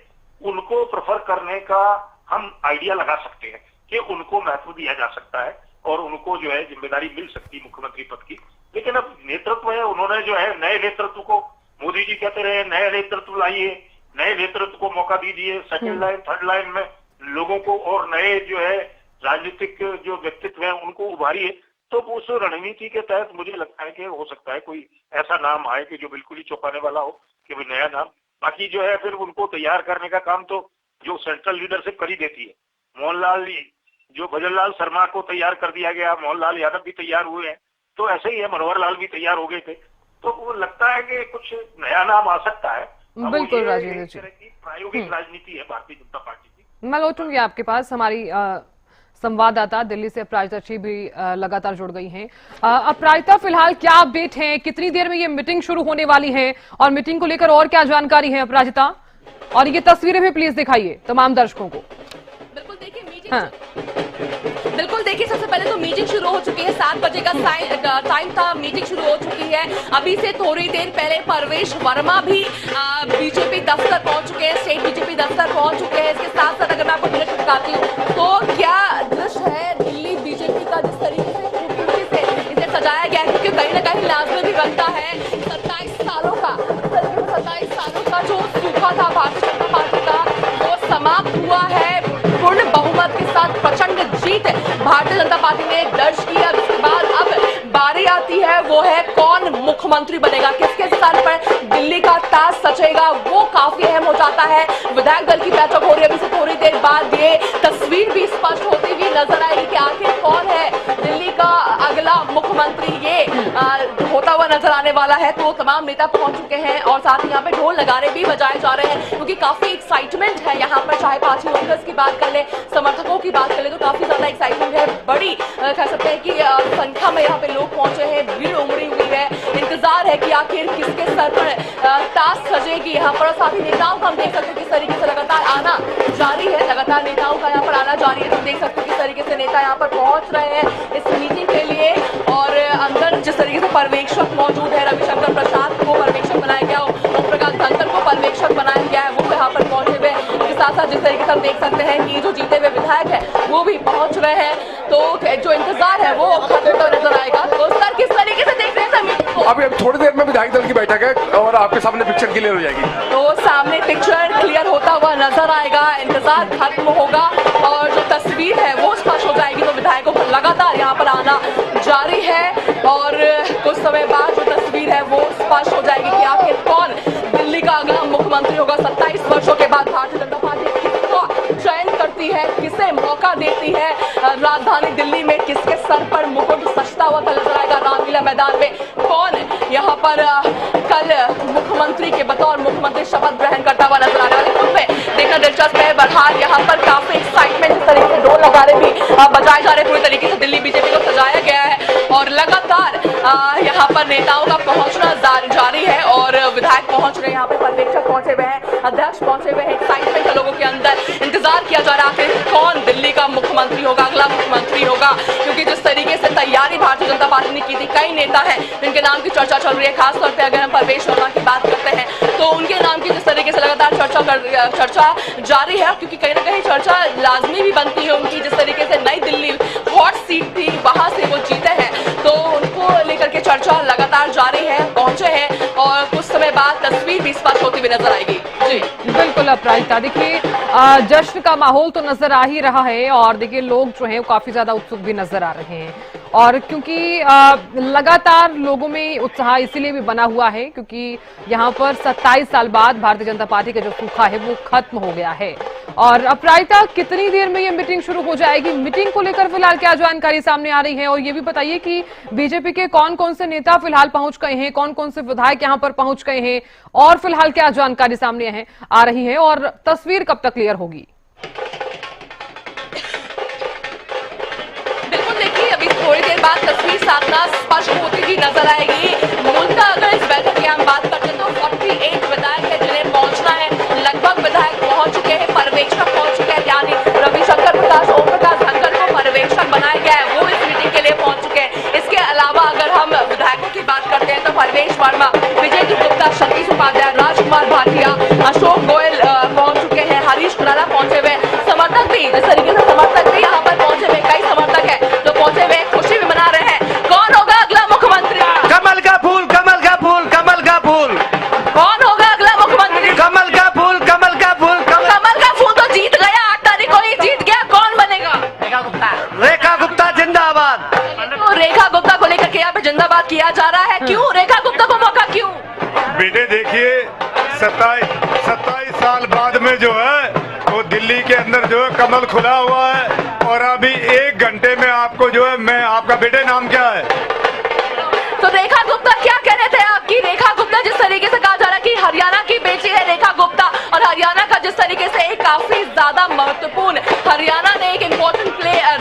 उनको प्रेफर करने का हम आइडिया लगा सकते हैं कि उनको महत्व दिया जा सकता है और उनको जो है जिम्मेदारी मिल सकती है मुख्यमंत्री पद की। लेकिन अब नेतृत्व है, उन्होंने जो है नए नेतृत्व को, मोदी जी कहते रहे नए नेतृत्व लाइए, नए नेतृत्व को मौका दीजिए, सेकंड लाइन थर्ड लाइन में लोगों को और नए जो है राजनीतिक जो व्यक्तित्व है उनको उभारिए। तो उस रणनीति के तहत मुझे लगता है कि हो सकता है कोई ऐसा नाम आए कि जो बिल्कुल ही चौंकाने वाला हो, कि वो नया नाम। बाकी जो है फिर उनको तैयार करने का काम तो जो सेंट्रल लीडरशिप कर ही देती है। मोहनलाल जो भजनलाल शर्मा को तैयार कर दिया गया, मोहनलाल यादव भी तैयार हुए हैं, तो ऐसे ही है, मनोहर लाल भी तैयार हो गए थे। तो वो लगता है कि कुछ नया नाम आ सकता है। बिल्कुल राजेंद्र जी, प्रायोगिक राजनीति है भारतीय जनता पार्टी की। मैं लौटूंगी आपके पास। हमारी संवाददाता दिल्ली से अपराजिता जी भी लगातार जुड़ गई हैं। अपराजिता, फिलहाल क्या अपडेट है? कितनी देर में ये मीटिंग शुरू होने वाली है और मीटिंग को लेकर और क्या जानकारी है अपराजिता? और ये तस्वीरें भी प्लीज दिखाइए तमाम दर्शकों को। बिल्कुल देखिए बिल्कुल देखिए, सबसे पहले तो मीटिंग शुरू हो चुकी है। 7 बजे का टाइम था, मीटिंग शुरू हो चुकी है। अभी से थोड़ी देर पहले परवेश वर्मा भी बीजेपी दफ्तर पहुंच चुके हैं, स्टेट बीजेपी दफ्तर पहुंच चुके हैं। इसके साथ साथ अगर मैं आपको दृश्य दिखाती हूँ तो क्या दृश्य है दिल्ली बीजेपी का, जिस तरीके से खूबसूरती से इसे सजाया गया है, क्योंकि कहीं ना कहीं लाजमी भी बनता है 27 सालों का, 27 सालों का जो सूखा था भारतीय जनता पार्टी का वो समाप्त हुआ है। पूर्ण बहुमत के साथ प्रचंड जीत भारतीय जनता पार्टी ने दर्ज किया। उसके बाद अब बारी आती है, वो है कौन मुख्यमंत्री बनेगा, किसके सर पर दिल्ली का ताज सचेगा, वो काफी अहम हो जाता है। विधायक दल की बैठक हो रही है, अभी से थोड़ी देर बाद ये तस्वीर भी स्पष्ट होती हुई नजर आएगी कि आखिर कौन है दिल्ली का अगला मुख्यमंत्री, ये होता हुआ नजर आने वाला है। तो तमाम नेता पहुंच चुके हैं और साथ ही यहाँ पे ढोल नगारे भी बजाए जा रहे हैं, क्योंकि काफी एक्साइटमेंट है यहाँ पर। चाहे पार्टी वर्कर्स की बात कर ले, समर्थकों की बात कर ले, तो काफी ज्यादा एक्साइटमेंट है। बड़ी कह सकते हैं कि संख्या में यहाँ पे लोग पहुंचे हैं, भीड़ उमड़ी हुई है। इंतजार है कि आखिर किसके सर पर ताज सजेगी यहाँ पर। साथ ही नेताओं का हम देख सकते हैं किस तरीके से लगातार आना जारी है, लगातार नेताओं का यहाँ पर आना जारी है। तो देख सकते हैं किस तरीके से नेता यहाँ पर पहुंच रहे हैं इस मीटिंग के लिए। और अंदर जिस तरीके से पर्यवेक्षक मौजूद है, रविशंकर प्रसाद को पर्यवेक्षक बनाया गया, ओम प्रकाश धनखड़ को पर्यवेक्षक बनाया गया है, वो यहाँ पर पहुंचे हुए। इसके साथ साथ जिस तरीके से हम देख सकते हैं कि जो जीते हुए विधायक है वो भी पहुंच रहे हैं, तो जो इंतजार है वो खत्म होता नजर आएगा। तो सर किस तरीके से देख रहे हैं मीटिंग को? अभी थोड़ी देर में विधायक दल की बैठक है और आपके सामने पिक्चर क्लियर हो जाएगी। तो सामने पिक्चर क्लियर होता हुआ नजर आएगा, इंतजार खत्म होगा और जो तस्वीर है वो स्पष्ट हो जाएगी। तो विधायकों को लगातार यहाँ पर आना जारी है और कुछ समय बाद जो तस्वीर है वो स्पष्ट हो जाएगी कि आखिर कौन दिल्ली का अगला मुख्यमंत्री होगा। 27 वर्षों के बाद भारतीय जनता पार्टी किसका चयन करती है, किसे मौका देती है, राजधानी दिल्ली में किसके सर पर मुकुट सजता हुआ नजर आएगा। रामलीला मैदान में कौन यहाँ पर कल मुख्यमंत्री के बतौर मुख्यमंत्री शपथ ग्रहण करता हुआ नजर आ रहा है। खुद में देखना दिलचस्प है। बहरहाल यहाँ पर काफी एक्साइटमेंट, जिस तरीके से ढोल नगाड़े भी बजाए जा रहे, पूरी तरीके से दिल्ली बीजेपी को सजाया गया है और लगातार यहाँ पर नेताओं का पहुंचना जारी है और विधायक पहुंच रहे हैं, यहाँ पे पर्यवेक्षक पहुंचे हुए हैं, अध्यक्ष पहुंचे हुए हैं। एक्साइटमेंट है लोगों के अंदर, इंतजार किया जा रहा है कौन दिल्ली का मुख्यमंत्री होगा, अगला मुख्यमंत्री होगा, क्योंकि जिस तरीके से तैयारी भारतीय जनता पार्टी ने की थी, कई नेता हैं जिनके नाम की चर्चा चल रही है। खासतौर पर अगर हम परवेश वर्मा की बात करते हैं तो उनके नाम की जिस तरीके से लगातार चर्चा जारी है, क्योंकि कहीं ना कहीं चर्चा लाजमी भी बनती है उनकी। जिस तरीके से नई दिल्ली हॉट सीट थी, वहां से वो जीते हैं, तो उनको लेकर के चर्चा लगातार जारी है, पहुंचे हैं और कुछ समय बाद तस्वीर भी स्पष्ट होती हुई नजर आएगी। जी बिल्कुल अपराजिता, देखिए जश्न का माहौल तो नजर आ ही रहा है और देखिए लोग जो है काफी ज्यादा उत्सुक भी नजर आ रहे हैं और क्योंकि लगातार लोगों में उत्साह इसीलिए भी बना हुआ है क्योंकि यहाँ पर 27 साल बाद भारतीय जनता पार्टी का जो सूखा है वो खत्म हो गया है। और अपराजिता, कितनी देर में ये मीटिंग शुरू हो जाएगी? मीटिंग को लेकर फिलहाल क्या जानकारी सामने आ रही है और ये भी बताइए कि बीजेपी के कौन कौन से नेता फिलहाल पहुंच गए हैं, कौन कौन से विधायक यहाँ पर पहुंच गए हैं और फिलहाल क्या जानकारी सामने आ रही है और तस्वीर कब तक क्लियर होगी? थोड़ी देर बाद तस्वीर सामना स्पष्ट होती हुई नजर आएगी। मूलतः अगर इस बैठक की हम बात करते हैं तो 48 विधायक है जिन्हें पहुंचना है। लगभग विधायक पहुंच चुके हैं, पर्यवेक्षक पहुंच चुके हैं, यानी रविशंकर प्रसाद, ओम प्रकाश धनखड़ को पर्यवेक्षक बनाया गया है, वो इस मीटिंग के लिए पहुंच चुके हैं। इसके अलावा अगर हम विधायकों की बात करते हैं तो परवेश वर्मा, विजय गुप्ता, सतीश उपाध्याय, राजकुमार भाटिया, अशोक गोयल पहुंच चुके हैं, हरीश खुराना पहुंचे हुए, समर्थक भी जिस तरीके से समर्थक भी यहाँ पर पहुंचे हुए, कई समर्थक है जो पहुंचे हुए खुशी भी मना रहे हैं। कौन होगा अगला मुख्यमंत्री? कमल का फूल, कमल का फूल, कमल का फूल। कौन होगा अगला मुख्यमंत्री? कमल का फूल, कमल का फूल, कमल का फूल तो जीत गया, 8 तारीख को ही जीत गया। कौन बनेगा? रेखा गुप्ता जिंदाबाद। तो रेखा गुप्ता को लेकर के यहाँ पे जिंदाबाद किया जा रहा है, क्यों रेखा गुप्ता को मौका क्यों? बेटे देखिए 27 साल बाद में जो है वो दिल्ली के अंदर जो है कमल खुला हुआ है और अभी 1 घंटे में आपको जो है मैं आपका बेटे नाम क्या है? तो रेखा गुप्ता, क्या कहने थे आपकी? रेखा गुप्ता जिस तरीके से कहा जा रहा है कि हरियाणा की बेटी है रेखा गुप्ता और हरियाणा का जिस तरीके से एक काफी ज्यादा महत्वपूर्ण, हरियाणा ने एक इम्पोर्टेंट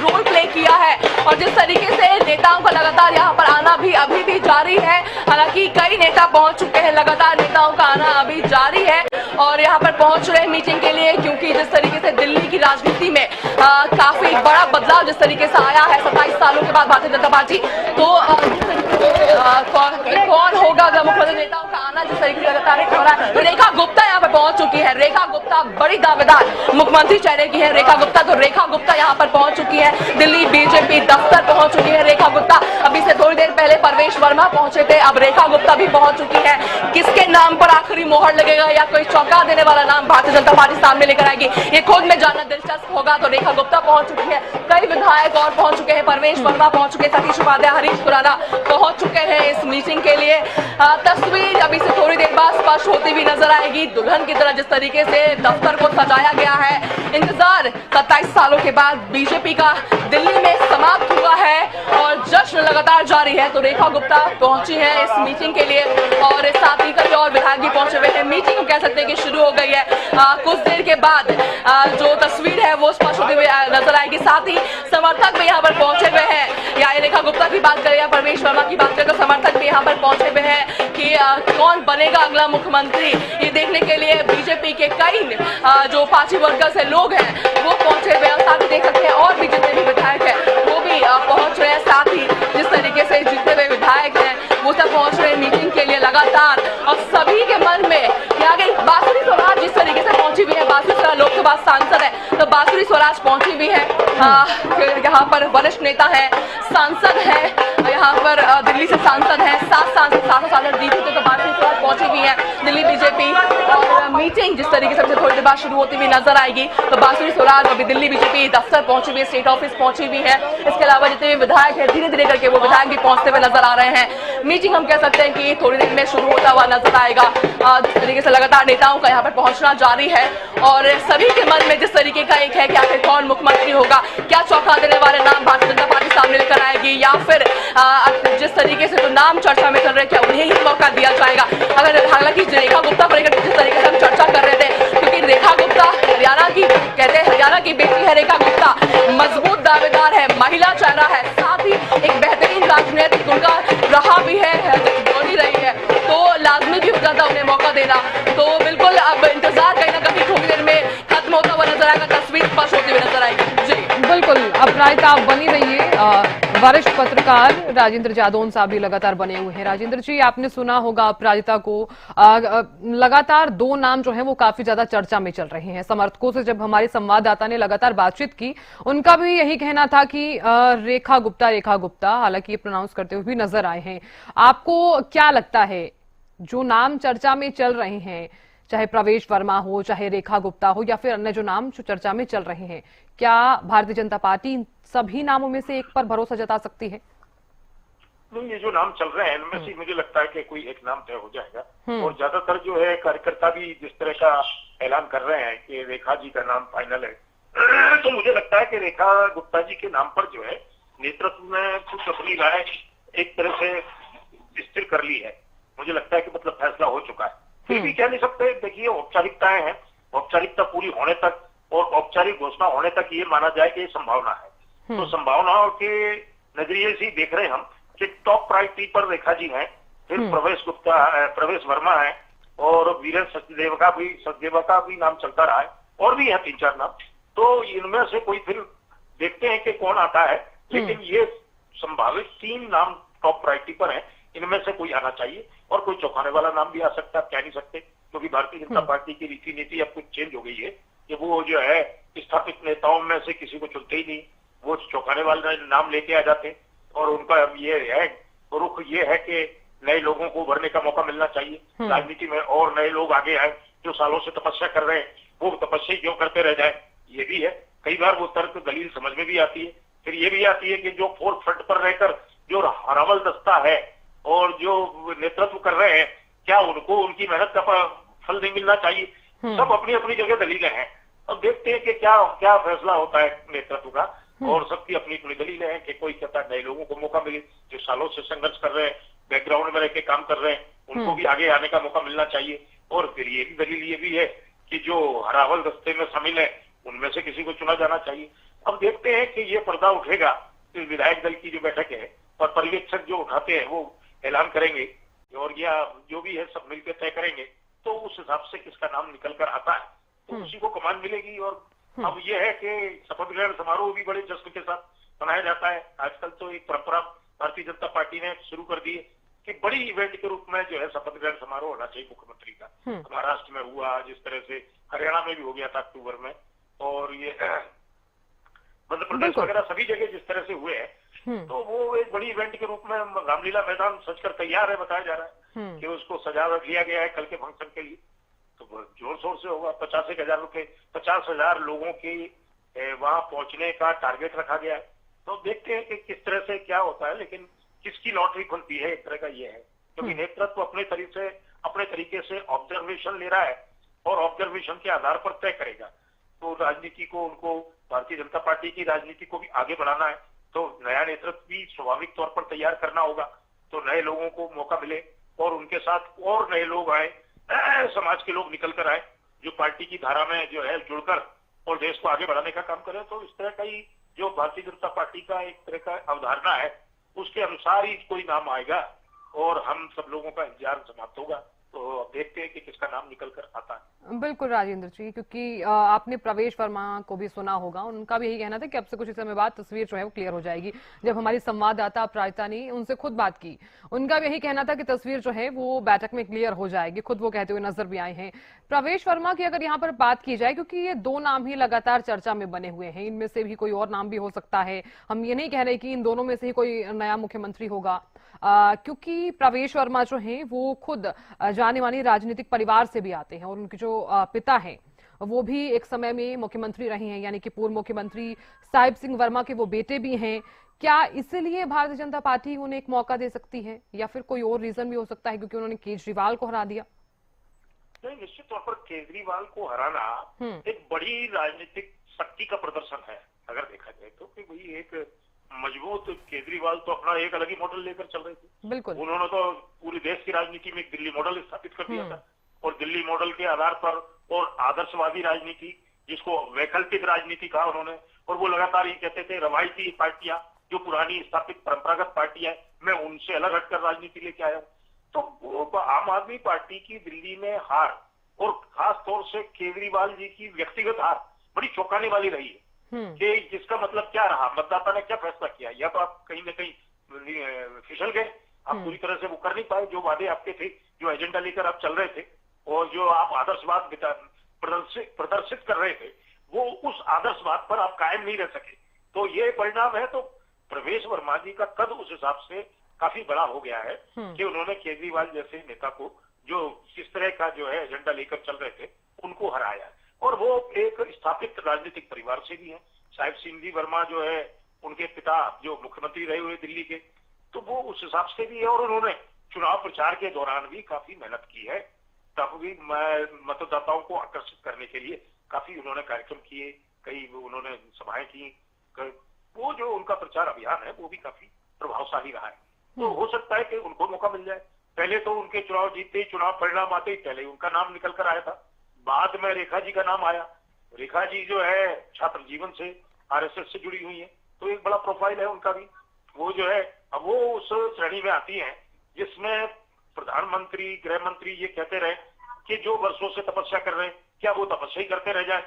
रोल प्ले किया है और जिस तरीके से नेताओं का लगातार यहाँ पर आना भी अभी भी जारी है। हालांकि कई नेता पहुंच चुके हैं, लगातार नेताओं का आना अभी जारी है और यहाँ पर पहुंच रहे हैं मीटिंग के लिए, क्योंकि जिस तरीके से दिल्ली की राजनीति में काफी बड़ा बदलाव जिस तरीके से आया है 27 सालों के बाद भारतीय जनता पार्टी, तो कौन होगा अगला मुख्यमंत्री? नेताओं का आना जिस तरीके से लगातार हो रहा है, तो रेखा गुप्ता यहाँ पर पहुंच चुकी है। रेखा गुप्ता बड़ी दावेदार मुख्यमंत्री चेहरे की है रेखा गुप्ता, तो रेखा गुप्ता यहाँ पर पहुंच चुकी है। दिल्ली बीजेपी दफ्तर पहुंच चुकी है रेखा गुप्ता। अभी से थोड़ी देर पहले परवेश वर्मा पहुंचे थे, अब रेखा गुप्ता भी पहुंच चुकी है। किसके नाम पर आखिरी मोहर लगेगा या कोई चौंका देने वाला नाम भारतीय जनता पार्टी सामने लेकर आएगी, ये खुद में जानना दिलचस्प होगा। तो रेखा गुप्ता पहुंच चुकी है, कई विधायक और पहुंच चुके हैं, परवेश वर्मा पहुंच चुके हैं, सतीश उपाध्याय, हरीश खुराना पहुंच चुके हैं इस मीटिंग के लिए। तस्वीर अभी से थोड़ी देर बाद स्पष्ट होती हुई नजर आएगी। दुल्हन की तरह जिस तरीके से दफ्तर को सजाया गया है, इंतजार 27 सालों के बाद बीजेपी का दिल्ली में समाप्त हुआ है और जश्न लगातार जारी है। तो रेखा गुप्ता पहुंची है इस मीटिंग के लिए और साथ ही कई और विधायक भी पहुंचे हुए हैं। मीटिंग को कह सकते हैं कि शुरू हो गई है। कुछ देर के बाद जो तस्वीर है वो स्पष्ट होती हुई नजर आएगी। साथ ही समर्थक भी यहाँ पर पहुंचे हुए हैं, या रेखा गुप्ता की बात करें या परवेश वर्मा की बात करें तो समर्थक भी यहाँ पर पहुंचे हुए हैं कि कौन बनेगा अगला मुख्यमंत्री, ये देखने के लिए बीजेपी के कई जो पार्टी वर्कर्स है, लोग हैं, वो पहुंचे हुए हैं। साथ ही देख सकते हैं और भी जितने भी विधायक हैं वो भी पहुंच रहे हैं। साथ ही जिस तरीके से जीते हुए विधायक हैं वो सब पहुंच रहे हैं मीटिंग के लिए लगातार और सभी के मन में यहाँ के बांसुरी स्वराज जिस तरीके से पहुंची हुई है, बांसुरी स्वराज लोकसभा सांसद है तो बांसुरी स्वराज पहुंची हुई है। यहाँ पर वरिष्ठ नेता है, सांसद है, यहाँ पर दिल्ली से सांसद है, 7 सांसद जीत चुके तो बांसुरी स्वराज पहुंची हुई है दिल्ली बीजेपी। और मीटिंग जिस तरीके से थोड़ी देर बाद शुरू होती हुई नजर आएगी तो बांसुरी स्वराज अभी दिल्ली बीजेपी दफ्तर पहुंची हुई है, स्टेट ऑफिस पहुंची हुई है। इसके अलावा जितने भी विधायक है धीरे धीरे करके वो विधायक भी पहुंचते हुए नजर आ रहे हैं। मीटिंग हम कह सकते हैं कि थोड़ी देर में शुरू होता हुआ नजर आएगा। जिस तरीके से लगातार नेताओं का यहाँ पर पहुंचना जारी है और सभी के मन में जिस तरीके का एक है कि आखिर कौन मुख्यमंत्री होगा, क्या चौंका देने वाले नाम भारतीय जनता पार्टी सामने लेकर आएगी या फिर जिस तरीके से जो नाम चर्चा में चल रहे क्या उन्हें ही मौका दिया जाएगा। अगर राजनीतिक उनका रहा भी है, हो नहीं रही है, तो लाजमी भी हो जाता उन्हें मौका देना। तो बिल्कुल अब इंतजार कहीं ना कहीं थोड़ी देर में खत्म होता हुआ नजर आएगा, तस्वीर स्पष्ट होती हुई नजर आएगी। जी बिल्कुल, अपराजिता आप बनी रहिए। वरिष्ठ पत्रकार राजेंद्र जादौन साहब भी लगातार बने हुए हैं। राजेंद्र जी, आपने सुना होगा अपराजिता को लगातार दो नाम जो है वो काफी ज्यादा चर्चा में चल रहे हैं। समर्थकों से जब हमारे संवाददाता ने लगातार बातचीत की, उनका भी यही कहना था कि रेखा गुप्ता, हालांकि ये प्रोनाउंस करते हुए भी नजर आए हैं। आपको क्या लगता है, जो नाम चर्चा में चल रहे हैं, चाहे प्रवेश वर्मा हो, चाहे रेखा गुप्ता हो, या फिर अन्य जो नाम जो चर्चा में चल रहे हैं, क्या भारतीय जनता पार्टी सभी नामों में से एक पर भरोसा जता सकती है? नहीं, ये जो नाम चल रहे हैं इनमें से मुझे लगता है कि कोई एक नाम तय हो जाएगा। और ज्यादातर जो है कार्यकर्ता भी जिस तरह का ऐलान कर रहे हैं कि रेखा जी का नाम फाइनल है, तो मुझे लगता है कि रेखा गुप्ता जी के नाम पर जो है नेतृत्व ने कुछ अपनी राय एक तरह से स्थिर कर ली है। मुझे लगता है कि मतलब फैसला हो चुका है। फिर भी कह नहीं सकते, देखिए औपचारिकताएं हैं, औपचारिकता पूरी होने तक और औपचारिक घोषणा होने तक ये माना जाए कि संभावना है। तो संभावनाओं के नजरिए से देख रहे हैं हम कि टॉप प्रायोरिटी पर रेखा जी हैं, फिर प्रवेश वर्मा है, और वीरेंद्र सचदेवा का भी नाम चलता रहा है, और भी है 3-4 नाम। तो इनमें से कोई फिर देखते हैं कि कौन आता है, लेकिन ये संभावित 3 नाम टॉप प्रायोरिटी पर है, इनमें से कोई आना चाहिए। और कोई चौंकाने वाला नाम भी आ सकता है, कह नहीं सकते, क्योंकि भारतीय जनता पार्टी की रीति नीति अब कुछ चेंज हो गई है कि वो जो है स्थापित नेताओं में से किसी को चुनते ही नहीं, वो चौंकाने वाले नाम लेके आ जाते। और उनका ये है रुख ये है कि नए लोगों को उभरने का मौका मिलना चाहिए राजनीति में, और नए लोग आगे आए जो सालों से तपस्या कर रहे हैं, वो तपस्या क्यों करते रह जाए, ये भी है। कई बार वो तर्क दलील समझ में भी आती है। फिर ये भी आती है कि जो फोर्थ फ्रंट पर रहकर जो हरावल दस्ता है और जो नेतृत्व कर रहे हैं, क्या उनको उनकी मेहनत का फल नहीं मिलना चाहिए? सब अपनी अपनी जगह दलीलें हैं। अब देखते हैं कि क्या फैसला होता है नेतृत्व का, और सबकी अपनी अपनी दलीलें हैं कि कोई कहता है नए लोगों को मौका मिले, जो सालों से संघर्ष कर रहे हैं, बैकग्राउंड में रह के काम कर रहे हैं, उनको भी आगे आने का मौका मिलना चाहिए। और फिर ये भी दलील ये भी है कि जो हरावल दस्ते में शामिल है, उनमें से किसी को चुना जाना चाहिए। अब देखते हैं कि ये पर्दा उठेगा इस विधायक दल की जो बैठक है, और पर्यवेक्षक जो उठाते हैं वो ऐलान करेंगे, और या जो भी है सब मिलकर तय करेंगे। तो उस हिसाब से किसका नाम निकल कर आता है तो उसी को कमान मिलेगी। और अब ये है कि शपथ ग्रहण समारोह भी बड़े जश्न के साथ मनाया जाता है। आजकल तो एक परंपरा भारतीय जनता पार्टी ने शुरू कर दी है कि बड़ी इवेंट के रूप में जो है शपथ ग्रहण समारोह होना चाहिए मुख्यमंत्री का। महाराष्ट्र में हुआ, जिस तरह से हरियाणा में भी हो गया था अक्टूबर में, और ये मध्य प्रदेश वगैरह सभी जगह जिस तरह से हुए हैं, तो वो एक बड़ी इवेंट के रूप में रामलीला मैदान सजकर तैयार है, बताया जा रहा है कि उसको सजा लिया गया है कल के फंक्शन के लिए। तो जोर शोर से होगा। 50,000 लोगों की वहां पहुंचने का टारगेट रखा गया है। तो देखते हैं कि किस तरह से क्या होता है, लेकिन किसकी लॉटरी खुलती है, एक तरह का ये है, क्योंकि नेतृत्व अपने तरीके से ऑब्जर्वेशन ले रहा है, और ऑब्जर्वेशन के आधार पर तय करेगा। तो राजनीति को, उनको भारतीय जनता पार्टी की राजनीति को भी आगे बढ़ाना है, तो नया नेतृत्व भी स्वाभाविक तौर पर तैयार करना होगा। तो नए लोगों को मौका मिले और उनके साथ और नए लोग आए, समाज के लोग निकल कर आए, जो पार्टी की धारा में जो है जुड़कर और देश को आगे बढ़ाने का काम करें। तो इस तरह का ही जो भारतीय जनता पार्टी का एक तरह का अवधारणा है, उसके अनुसार ही कोई नाम आएगा और हम सब लोगों का इंतजार समाप्त होगा। तो देखते हैं कि किसका नाम निकल कर आता है। बिल्कुल राजेंद्र जी, क्योंकि आपने प्रवेश वर्मा को भी सुना होगा, उनका भी यही कहना था कि अब से कुछ समय बाद तस्वीर जो है वो क्लियर हो जाएगी। जब हमारी संवाददाता अपराजिता ने उनसे खुद बात की, उनका भी यही कहना था कि तस्वीर जो है वो बैठक में क्लियर हो जाएगी, खुद वो कहते हुए नजर भी आए हैं। प्रवेश वर्मा की अगर यहाँ पर बात की जाए, क्योंकि ये 2 नाम ही लगातार चर्चा में बने हुए हैं, इनमें से भी कोई और नाम भी हो सकता है, हम ये नहीं कह रहे कि इन दोनों में से ही कोई नया मुख्यमंत्री होगा, क्योंकि प्रवेश वर्मा जो हैं वो खुद जाने मानी राजनीतिक परिवार से भी आते हैं, और उनके जो पिता हैं वो भी एक समय में मुख्यमंत्री रहे हैं, यानी कि पूर्व मुख्यमंत्री साहिब सिंह वर्मा के वो बेटे भी हैं। क्या इसलिए भारतीय जनता पार्टी उन्हें एक मौका दे सकती है, या फिर कोई और रीजन भी हो सकता है क्योंकि उन्होंने केजरीवाल को हरा दिया? नहीं, निश्चित तौर पर केजरीवाल को हराना एक बड़ी राजनीतिक शक्ति का प्रदर्शन है अगर देखा जाए तो। कि भाई एक मजबूत केजरीवाल तो अपना एक अलग ही मॉडल लेकर चल रहे थे। बिल्कुल, उन्होंने तो पूरी देश की राजनीति में एक दिल्ली मॉडल स्थापित कर दिया था, और दिल्ली मॉडल के आधार पर और आदर्शवादी राजनीति, जिसको वैकल्पिक राजनीति कहा उन्होंने, और वो लगातार ये कहते थे रवायती पार्टियां जो पुरानी स्थापित परंपरागत पार्टी है, मैं उनसे अलग हटकर राजनीति लेके आया हूँ। तो वो आम आदमी पार्टी की दिल्ली में हार और खास तौर से केजरीवाल जी की व्यक्तिगत हार बड़ी चौंकाने वाली रही है कि जिसका मतलब क्या रहा, मतदाता ने क्या फैसला किया, या तो आप कहीं ना कहीं फिसल गए, आप पूरी तरह से वो कर नहीं पाए जो वादे आपके थे, जो एजेंडा लेकर आप चल रहे थे और जो आप आदर्शवाद प्रदर्शित कर रहे थे, वो उस आदर्शवाद पर आप कायम नहीं रह सके। तो ये परिणाम है। तो प्रवेश वर्मा जी का कद उस हिसाब से काफी बड़ा हो गया है कि उन्होंने केजरीवाल जैसे नेता को, जो इस तरह का जो है एजेंडा लेकर चल रहे थे, उनको हराया। और वो एक स्थापित राजनीतिक परिवार से भी है। साहिब सिंह जी वर्मा जो है, उनके पिता जो मुख्यमंत्री रहे हुए दिल्ली के, तो वो उस हिसाब से भी है। और उन्होंने चुनाव प्रचार के दौरान भी काफी मेहनत की है, तब भी मतदाताओं को आकर्षित करने के लिए काफी उन्होंने कार्यक्रम किए, कई उन्होंने सभाएं की। वो जो उनका प्रचार अभियान है वो भी काफी प्रभावशाली रहा है। तो हो सकता है कि उनको मौका मिल जाए। पहले तो उनके चुनाव जीतते ही, चुनाव परिणाम आते ही पहले उनका नाम निकल कर आया था, बाद में रेखा जी का नाम आया। रेखा जी जो है छात्र जीवन से आरएसएस से जुड़ी हुई है, तो एक बड़ा प्रोफाइल है उनका भी। वो जो है अब वो उस श्रेणी में आती है जिसमें प्रधानमंत्री, गृह मंत्री ये कहते रहे कि जो वर्षों से तपस्या कर रहे हैं, क्या वो तपस्या ही करते रह जाए।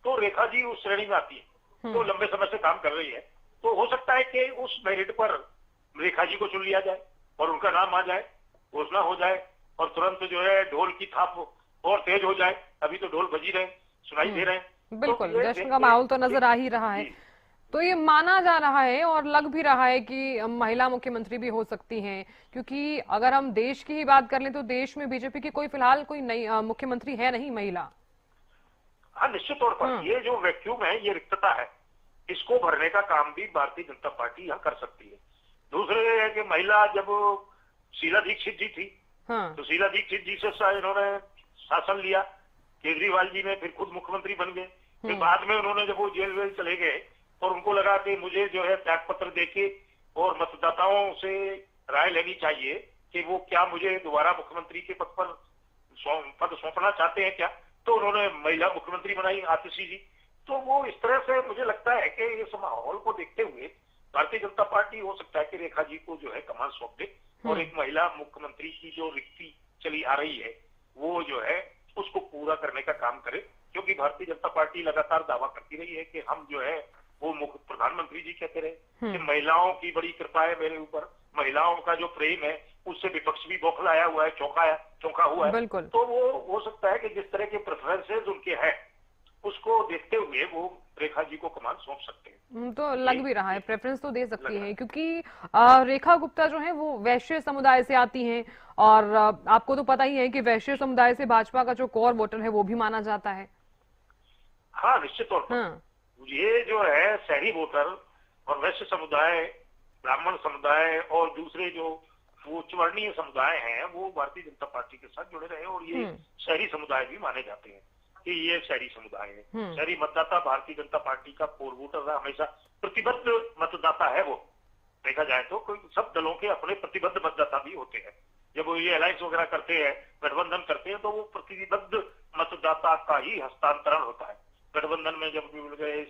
तो रेखा जी उस श्रेणी में आती है, तो लंबे समय से काम कर रही है। तो हो सकता है कि उस मेरिट पर रेखा जी को चुन लिया जाए और उनका नाम आ जाए, घोषणा हो जाए और तुरंत जो है ढोल की थाप और तेज हो जाए। अभी तो ढोल बजी रहे, सुनाई दे रहे हैं। बिल्कुल, तो जश्न का माहौल तो नजर आ ही रहा है। तो ये माना जा रहा है और लग भी रहा है कि महिला मुख्यमंत्री भी हो सकती हैं, क्योंकि अगर हम देश की ही बात कर लें तो देश में बीजेपी की फिलहाल कोई नई मुख्यमंत्री है नहीं महिला। हाँ, निश्चित तौर पर ये जो वैक्यूम है, ये रिक्तता है, इसको भरने का काम भी भारतीय जनता पार्टी यहाँ कर सकती है। दूसरे ये है कि महिला जब शीला दीक्षित जी थी, तो शीला दीक्षित जी से इन्होंने शासन लिया, केजरीवाल जी ने फिर खुद मुख्यमंत्री बन गए। फिर बाद में उन्होंने जब वो जेल वेल चले गए और उनको लगा कि मुझे जो है त्याग पत्र देके और मतदाताओं से राय लेनी चाहिए कि वो क्या मुझे दोबारा मुख्यमंत्री के पद पर पद सौंपना चाहते हैं क्या, तो उन्होंने महिला मुख्यमंत्री बनाई आतिशी जी। तो वो इस तरह से मुझे लगता है कि इस माहौल को देखते हुए भारतीय जनता पार्टी हो सकता है कि रेखा जी को जो है कमान सौंप दे और एक महिला मुख्यमंत्री की जो रिक्ति चली आ रही है वो जो है उसको पूरा करने का काम करे। क्योंकि भारतीय जनता पार्टी लगातार दावा करती रही है कि हम जो है वो मुख्य प्रधानमंत्री जी कहते रहे कि महिलाओं की बड़ी कृपा है मेरे ऊपर, महिलाओं का जो प्रेम है उससे विपक्ष भी बौखलाया हुआ है, चौंका हुआ है। तो वो हो सकता है कि जिस तरह के प्रेफरेंसेज उनके हैं उसको देखते हुए वो रेखा जी को कमान सौंप सकते हैं। तो लग भी रहा है प्रेफरेंस तो दे सकती है, क्योंकि रेखा गुप्ता जो है वो वैश्य समुदाय से आती हैं और आपको तो पता ही है कि वैश्य समुदाय से भाजपा का जो कोर वोटर है वो भी माना जाता है। हाँ, निश्चित तौर पर ये जो है शहरी वोटर और वैश्य समुदाय, ब्राह्मण समुदाय और दूसरे जो उच्च वर्णीय समुदाय हैं वो भारतीय जनता पार्टी के साथ जुड़े रहे और ये शहरी समुदाय भी माने जाते हैं कि ये शहरी समुदाय है। शहरी मतदाता भारतीय जनता पार्टी का कोर वोटर रहा, हमेशा प्रतिबद्ध मतदाता है। वो देखा जाए तो कोई सब दलों के अपने प्रतिबद्ध मतदाता भी होते हैं। जब वो ये अलायंस वगैरह करते हैं, गठबंधन करते हैं, तो वो प्रतिबद्ध मतदाता का ही हस्तांतरण होता है। गठबंधन में जब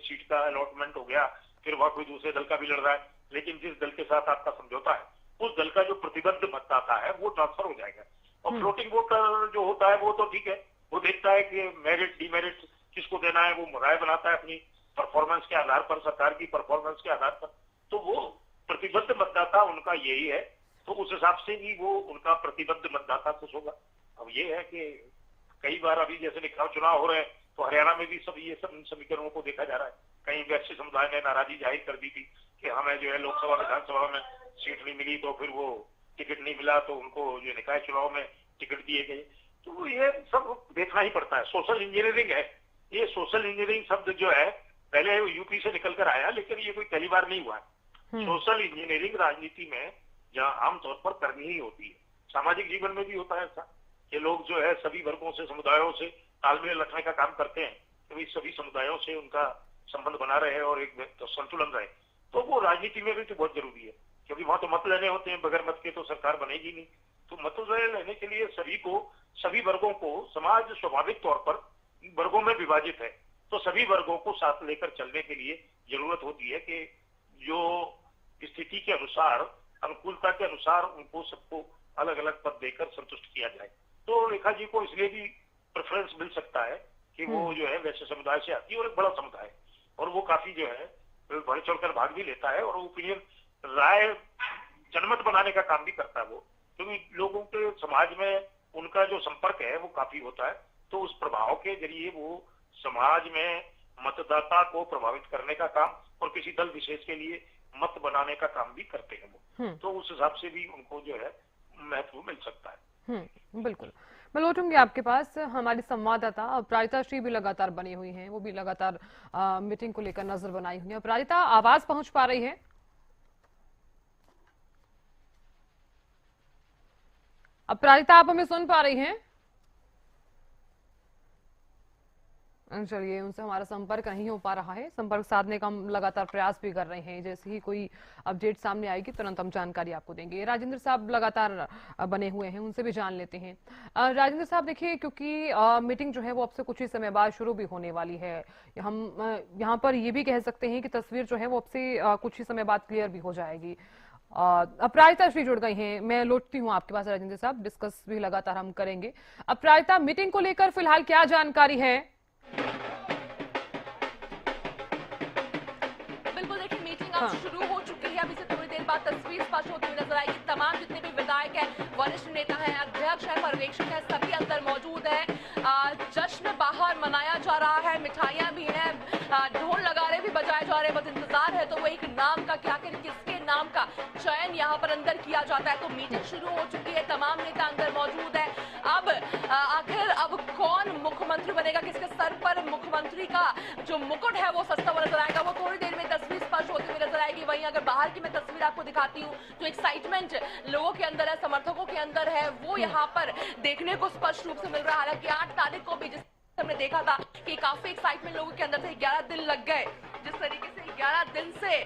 सीट का अलॉटमेंट हो गया, फिर वहां कोई दूसरे दल का भी लड़ रहा है, लेकिन जिस दल के साथ आपका समझौता है उस दल का जो प्रतिबद्ध मतदाता है वो ट्रांसफर हो जाएगा। और फ्लोटिंग वोटर जो होता है वो तो ठीक है, वो देखता है कि मेरिट डिमेरिट किसको देना है, वो राय बनाता है अपनी परफॉर्मेंस के आधार पर, सरकार की परफॉर्मेंस के आधार पर। तो वो प्रतिबद्ध मतदाता उनका यही है, तो उस हिसाब से भी वो उनका प्रतिबद्ध मतदाता खुश होगा। अब ये है कि कई बार अभी जैसे निकाय चुनाव हो रहे हैं तो हरियाणा में भी सब ये सब समीकरणों को देखा जा रहा है। कहीं वैश्य समुदाय ने नाराजगी जाहिर कर दी थी कि हमें जो है लोकसभा विधानसभा में सीट नहीं मिली, तो फिर वो टिकट नहीं मिला तो उनको जो निकाय चुनाव में टिकट दिए गए। तो ये सब देखना ही पड़ता है। सोशल इंजीनियरिंग है ये। सोशल इंजीनियरिंग शब्द जो है पहले यूपी से निकल कर आया, लेकिन ये कोई पहली बार नहीं हुआ है। सोशल इंजीनियरिंग राजनीति में जहाँ आमतौर पर करनी ही होती है, सामाजिक जीवन में भी होता है ऐसा कि लोग जो है सभी वर्गों से, समुदायों से तालमेल रखने का काम करते हैं कि सभी समुदायों से उनका संबंध बना रहे और एक संतुलन रहे। तो वो राजनीति में भी तो बहुत जरूरी है, क्योंकि वहां तो मत लेने होते हैं, बगैर मत के तो सरकार बनेगी नहीं। तो मत लेने के लिए सभी वर्गों को, समाज स्वाभाविक तौर पर वर्गों में विभाजित है, तो सभी वर्गों को साथ लेकर चलने के लिए जरूरत होती है कि जो स्थिति के अनुसार, अनुकूलता के अनुसार उनको सबको अलग अलग पद देकर संतुष्ट किया जाए। तो रेखा जी को इसलिए भी प्रेफरेंस मिल सकता है कि वो जो है वैसे समुदाय से आती है और एक बड़ा समुदाय, और वो काफी जो है बढ़ चढ़कर भाग भी लेता है और ओपिनियन राय जनमत बनाने का काम भी करता है वो, क्योंकि लोगों के समाज में उनका जो संपर्क है वो काफी होता है। तो उस प्रभाव के जरिए वो समाज में मतदाता को प्रभावित करने का काम और किसी दल विशेष के लिए मत बनाने का काम भी करते हैं वो। तो उस हिसाब से भी उनको जो है महत्व मिल सकता है। बिल्कुल, मैं लौटूंगी आपके पास। हमारी संवाददाता अपराजिता श्री भी लगातार बनी हुई हैं, वो भी लगातार मीटिंग को लेकर नजर बनाई हुई है। अपराजिता, आवाज पहुंच पा रही है? अपराजिता, आप हमें सुन पा रही हैं? चलिए, उनसे हमारा संपर्क नहीं हो पा रहा है। संपर्क साधने का हम लगातार प्रयास भी कर रहे हैं। जैसे ही कोई अपडेट सामने आएगी तुरंत हम जानकारी आपको देंगे। राजेंद्र साहब लगातार बने हुए हैं, उनसे भी जान लेते हैं। राजेंद्र साहब, देखिए, क्योंकि मीटिंग जो है वो अब से कुछ ही समय बाद शुरू भी होने वाली है, हम यहाँ पर ये भी कह सकते हैं कि तस्वीर जो है वो अब से कुछ ही समय बाद क्लियर भी हो जाएगी। अपराजिता श्री जुड़ गई हैं, मैं लौटती हूँ आपके पास राजेंद्र साहब, डिस्कस भी लगातार हम करेंगे। अपराजिता, मीटिंग को लेकर फिलहाल क्या जानकारी है? बिल्कुल, देखिए, मीटिंग अब शुरू हो चुकी है। अभी से थोड़ी देर बाद तस्वीर स्पष्ट होती हुई नजर आएगी। तमाम जितने भी विधायक हैं, वरिष्ठ नेता हैं, अध्यक्ष हैं, पर्यवेक्षक हैं, सभी अंदर मौजूद हैं। जश्न बाहर मनाया जा रहा है, मिठाइयां भी हैं, ढोल नगाड़े भी बजाए जा रहे हैं। बस इंतजार है तो वो एक नाम का, क्या किसके नाम का चयन यहाँ पर अंदर किया जाता है। तो मीटिंग शुरू हो चुकी है, तमाम नेता अंदर मौजूद है। अब आखिर अब कौन मुख्यमंत्री बनेगा, किसके सर पर मुख्यमंत्री का जो मुकुट है वो सस्ता हुआ नजर आएगा, वो थोड़ी देर में तस्वीर स्पष्ट होती हुई नजर आएगी। वहीं अगर बाहर की मैं तस्वीर आपको दिखाती हूँ तो एक्साइटमेंट लोगों के अंदर है, समर्थकों के अंदर है, वो यहाँ पर देखने को स्पष्ट रूप से मिल रहा है। हालांकि 8 तारीख को भी जिस हमने देखा था कि काफी एक्साइटमेंट लोगों के अंदर थे, 11 दिन लग गए जिस तरीके से 11 दिन से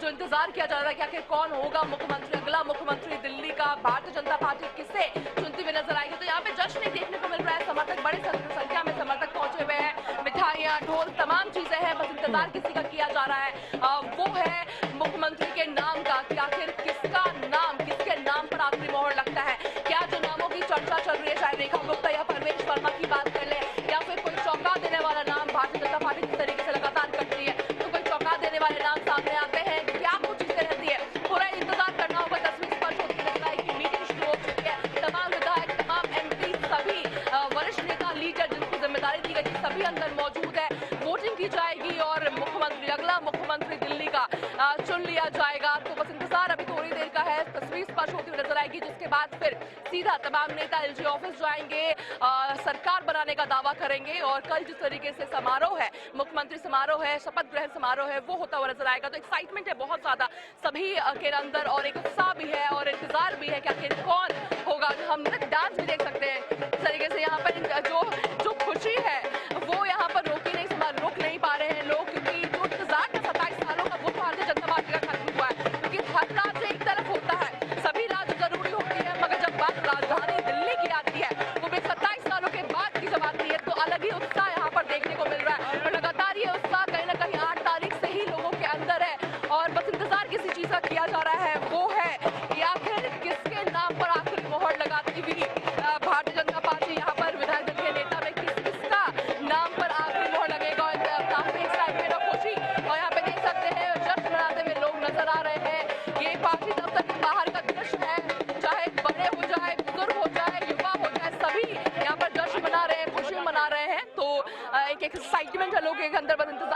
जो इंतजार किया जा रहा है कि आखिर कौन होगा मुख्यमंत्री, अगला मुख्यमंत्री दिल्ली का, भारतीय जनता पार्टी किसे चुनती हुई नजर आएगी। तो यहाँ पे जश्न देखने को मिल रहा है, समर्थक बड़ी संख्या में समर्थक पहुंचे हुए हैं, मिठाइयां, ढोल, तमाम चीजें हैं। बस इंतजार किसी का किया जा रहा है, वो है मुख्यमंत्री के नाम का कि आखिर किसका नाम, किसके नाम पर आखिरी मोहर लगता है। क्या जो नामों की चर्चा चल रही है, चाहे रेखा गुप्ता या परवेश वर्मा की बात कर ले, या फिर कोई चौंका देने वाला नाम भारतीय जनता पार्टी किस तरीके से लगातार करती है, तो कोई चौंका देने वाले नाम सामने आते हैं, क्या कुछ चीजें रहती है, थोड़ा इंतजार करना होगा। तस्वीर स्पष्ट होती नजर आएगी, मीटिंग शुरू हो चुकी है। तमाम विधायक, तमाम एमपी, सभी वरिष्ठ नेता, लीडर जिनको जिम्मेदारी दी गई, सभी अंदर मौजूद है। वोटिंग की जाएगी और मुख्यमंत्री, अगला मुख्यमंत्री दिल्ली का चुन लिया जाएगा। तो बस इंतजार अभी थोड़ी देर का है, तस्वीर स्पष्ट होती हुई नजर आएगी, जिसके बाद फिर सीधा तमाम नेता एलजी ऑफिस जाएंगे, सरकार बनाने का दावा करेंगे। और कल जिस तरीके से समारोह है, मुख्यमंत्री समारोह है, शपथ ग्रहण समारोह है, वो होता हुआ नजर आएगा। तो एक्साइटमेंट है बहुत ज्यादा सभी के अंदर, और एक उत्साह भी है और इंतजार भी है कि आखिर कौन होगा। हम डांस भी देख सकते हैं इस तरीके से, यहाँ पर जो खुशी है वो यहाँ पर रोक नहीं पा रहे हैं लोग, क्योंकि जो इंतजार था 27 सालों का, वो भारतीय जनता पार्टी का खत्म हुआ है। क्योंकि हर राज्य एक तरफ होता है, सभी राज्य जरूरी होती है, मगर जब बात राजधानी दिल्ली की आती है, वो भी 27 सालों के बाद की जब आती है, तो अलग ही उत्साह यहाँ पर देखने को मिल रहा है। और लगातार ये उत्साह कहीं ना कहीं 8 तारीख से ही लोगों के अंदर है, और बस इंतजार किसी चीज का किया जा रहा है, वो है कि आखिर किसके नाम पर आखिरी मोहर लगाती हुई भारतीय जनता पार्टी यहाँ पर विधायक दल के नेता में किसका नाम पर आखिरी मोहर लगेगा। काफी एक्साइटमेंट और खुशी, और यहाँ पे देख सकते हैं जश्न मनाते हुए लोग नजर आ रहे हैं। ये पार्टी दफ्तर के बाहर का दृश्य है, चाहे बड़े हो जाए, बुजुर्ग हो जाए, युवा हो जाए, सभी यहाँ पर जश्न मना रहे हैं, खुशी मना रहे हैं। तो एक एक्साइटमेंट है लोगों के अंदर, बस इंतजार